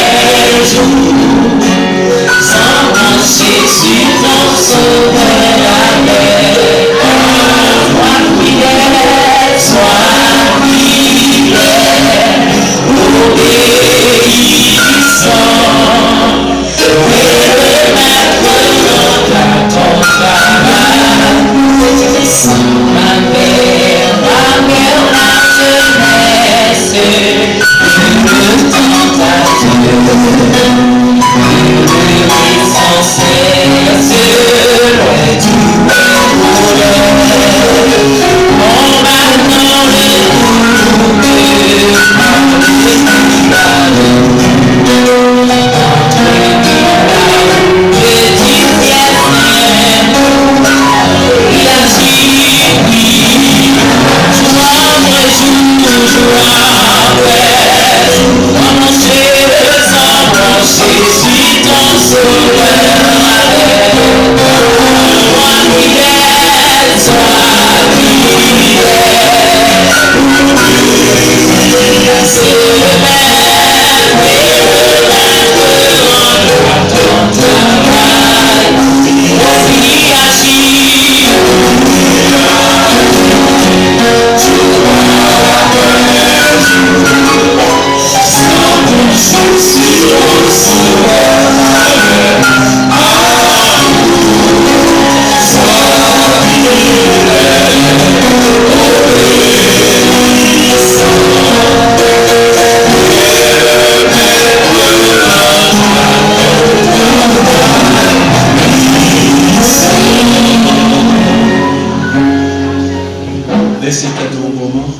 Speaker 1: Laissez peut-être un moment.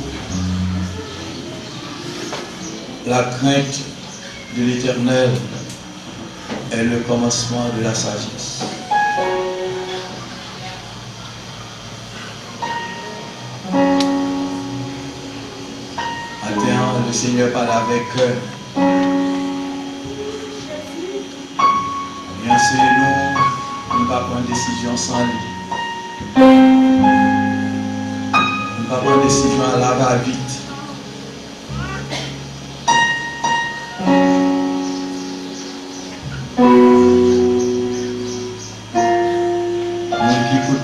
Speaker 1: La crainte de l'Éternel est le commencement de la sagesse. Attends, le Seigneur parle avec eux. Et enseignez-nous, on ne va pas prendre décision sans lui. On ne va pas prendre décision à la va-vite.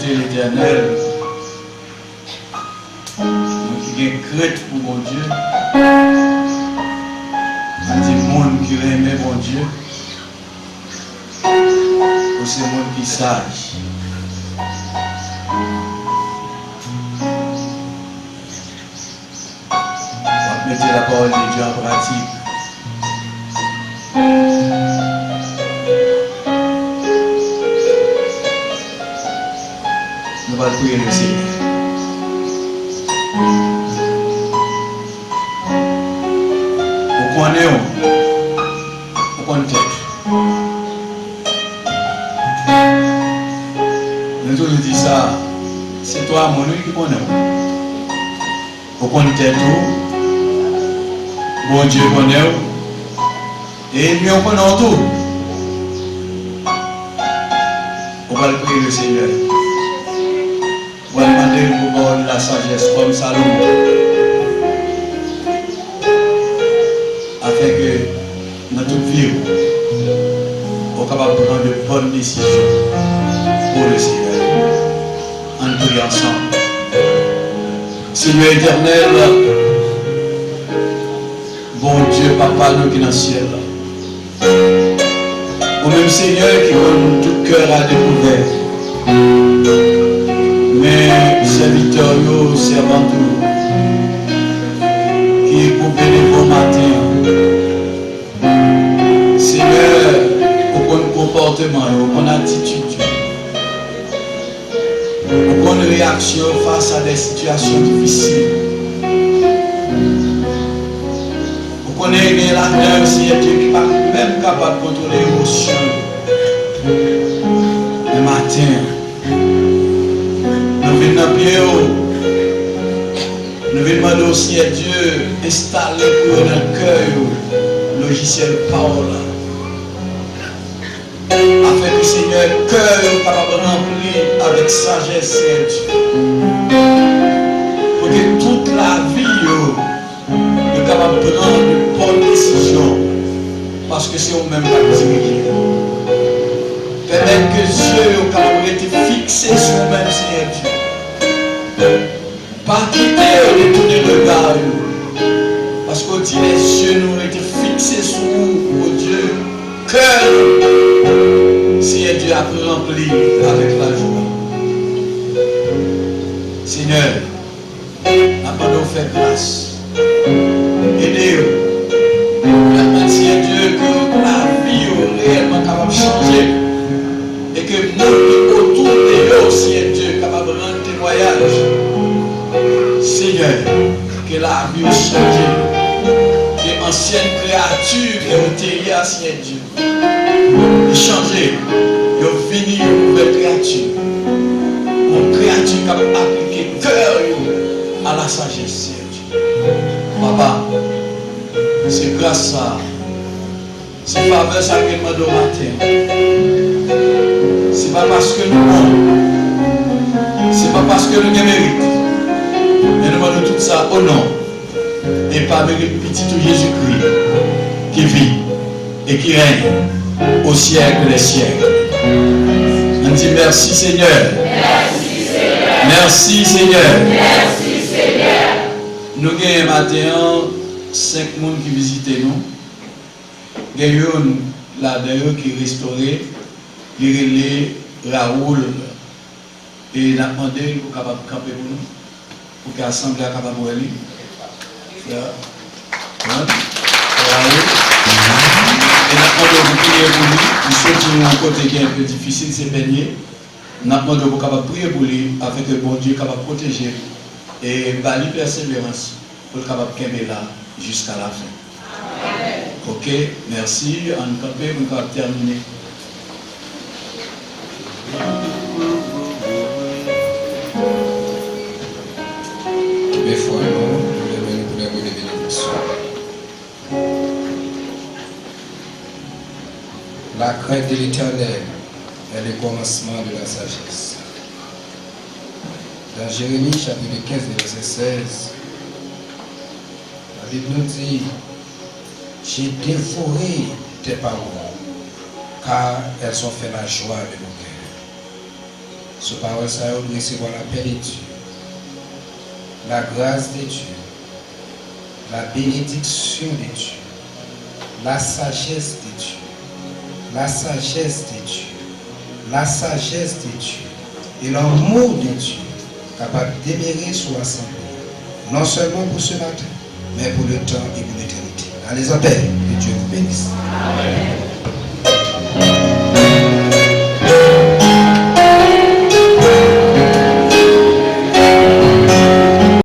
Speaker 1: L'Éternel, nous qui avons crainte pour mon Dieu, on dit monde qui aime mon Dieu, ou c'est monde qui sage. On va mettre la parole de Dieu en pratique. Nous allons prier le Seigneur. Vous connaissez vous connaissez. Nous tous nous disons ça, c'est toi mon Dieu qui connaît. Vous connaissez tout. Bon Dieu connaît. Et nous connaissons tout. On va prier le Seigneur. On va demander le pouvoir de la sagesse comme Salomon, afin que dans toute vie, on soit capable de prendre de bonnes décisions pour le Seigneur. En priant ensemble. Seigneur éternel, bon Dieu, Papa, nous qui dans le ciel, au même Seigneur qui donne tout cœur à découvert. Mais serviteurs, servants, qui écoupent les bons matins, Seigneur, au bon comportement, au bon attitude, au bonne réaction face à des situations difficiles. Vous connaissez là-dedans, Seigneur Dieu, qui n'est pas même capable de contrôler l'émotion. Le matin, nous venons dans le pied, nous venons demander au Seigneur Dieu installer pour dans le cœur le logiciel parole. Afin que le Seigneur, le cœur soit capable de remplir avec sagesse, Seigneur Dieu. Pour que toute la vie soit capable de prendre de bonnes décisions. Parce que c'est vous-même qui avez dirigé. Permettre que Dieu soit capable d'être fixé sur vous-même, Seigneur Dieu. Pas quitter de tourner le regard. Parce qu'on dit les yeux nous ont été fixés sur vous, oh Dieu. Cœur, Seigneur Dieu, a rempli avec la joie. Seigneur, après nous faire grâce. Aidez-vous. Permettez, Seigneur Dieu, que la vie est réellement capable de changer. Et que nous, autour de nous, Seigneur Dieu, capable de rendre témoignage. Seigneur, que la vie a changé, que l'ancienne créature qui a été hier, Seigneur Dieu, a changé, il est venu une nouvelle créature. Une créature qui a appliqué le cœur à la sagesse, Seigneur Dieu. Papa, c'est grâce à c'est faveur ça que nous demandons matin. C'est pas parce que nous sommes, c'est pas parce que nous méritons. Mais nous demandons tout ça au nom et par le petit Jésus-Christ qui vit et qui règne au siècle des siècles. On dit merci Seigneur.
Speaker 2: Merci Seigneur.
Speaker 1: Merci Seigneur.
Speaker 2: Merci Seigneur.
Speaker 1: Nous avons matin 5 personnes qui visitent nous. Il y a une là-dedans qui est restaurée, qui est relais Raoul. Et nous avons demandé pour capable de camper pour nous. Pour que l'Assemblée soit capable de aller. Et nous avons prié pour lui. Il souhaite un côté qui est un peu difficile, c'est baigner. Nous avons demandé pour capable de prier pour lui, afin que bon Dieu soit capable de protéger et bali persévérance pour être capable de camper là jusqu'à la fin. Ok, merci. En campé, on va terminer.
Speaker 5: Mes frères, nous levons les bénédictions. La crainte de l'Éternel est le commencement de la sagesse. Dans Jérémie chapitre 15, verset 16, la Bible nous dit, j'ai dévoré tes paroles, car elles ont fait la joie de mon cœur. Ce parole, ça a recevoir la paix de Dieu, la grâce de Dieu, la bénédiction de Dieu, la sagesse de Dieu, la sagesse de Dieu, la sagesse de Dieu et l'amour de Dieu capable d'émérer sur l'assemblée, non seulement pour ce matin, mais pour le temps et pour l'éternité. Allez en paix, que Dieu vous bénisse. Amen.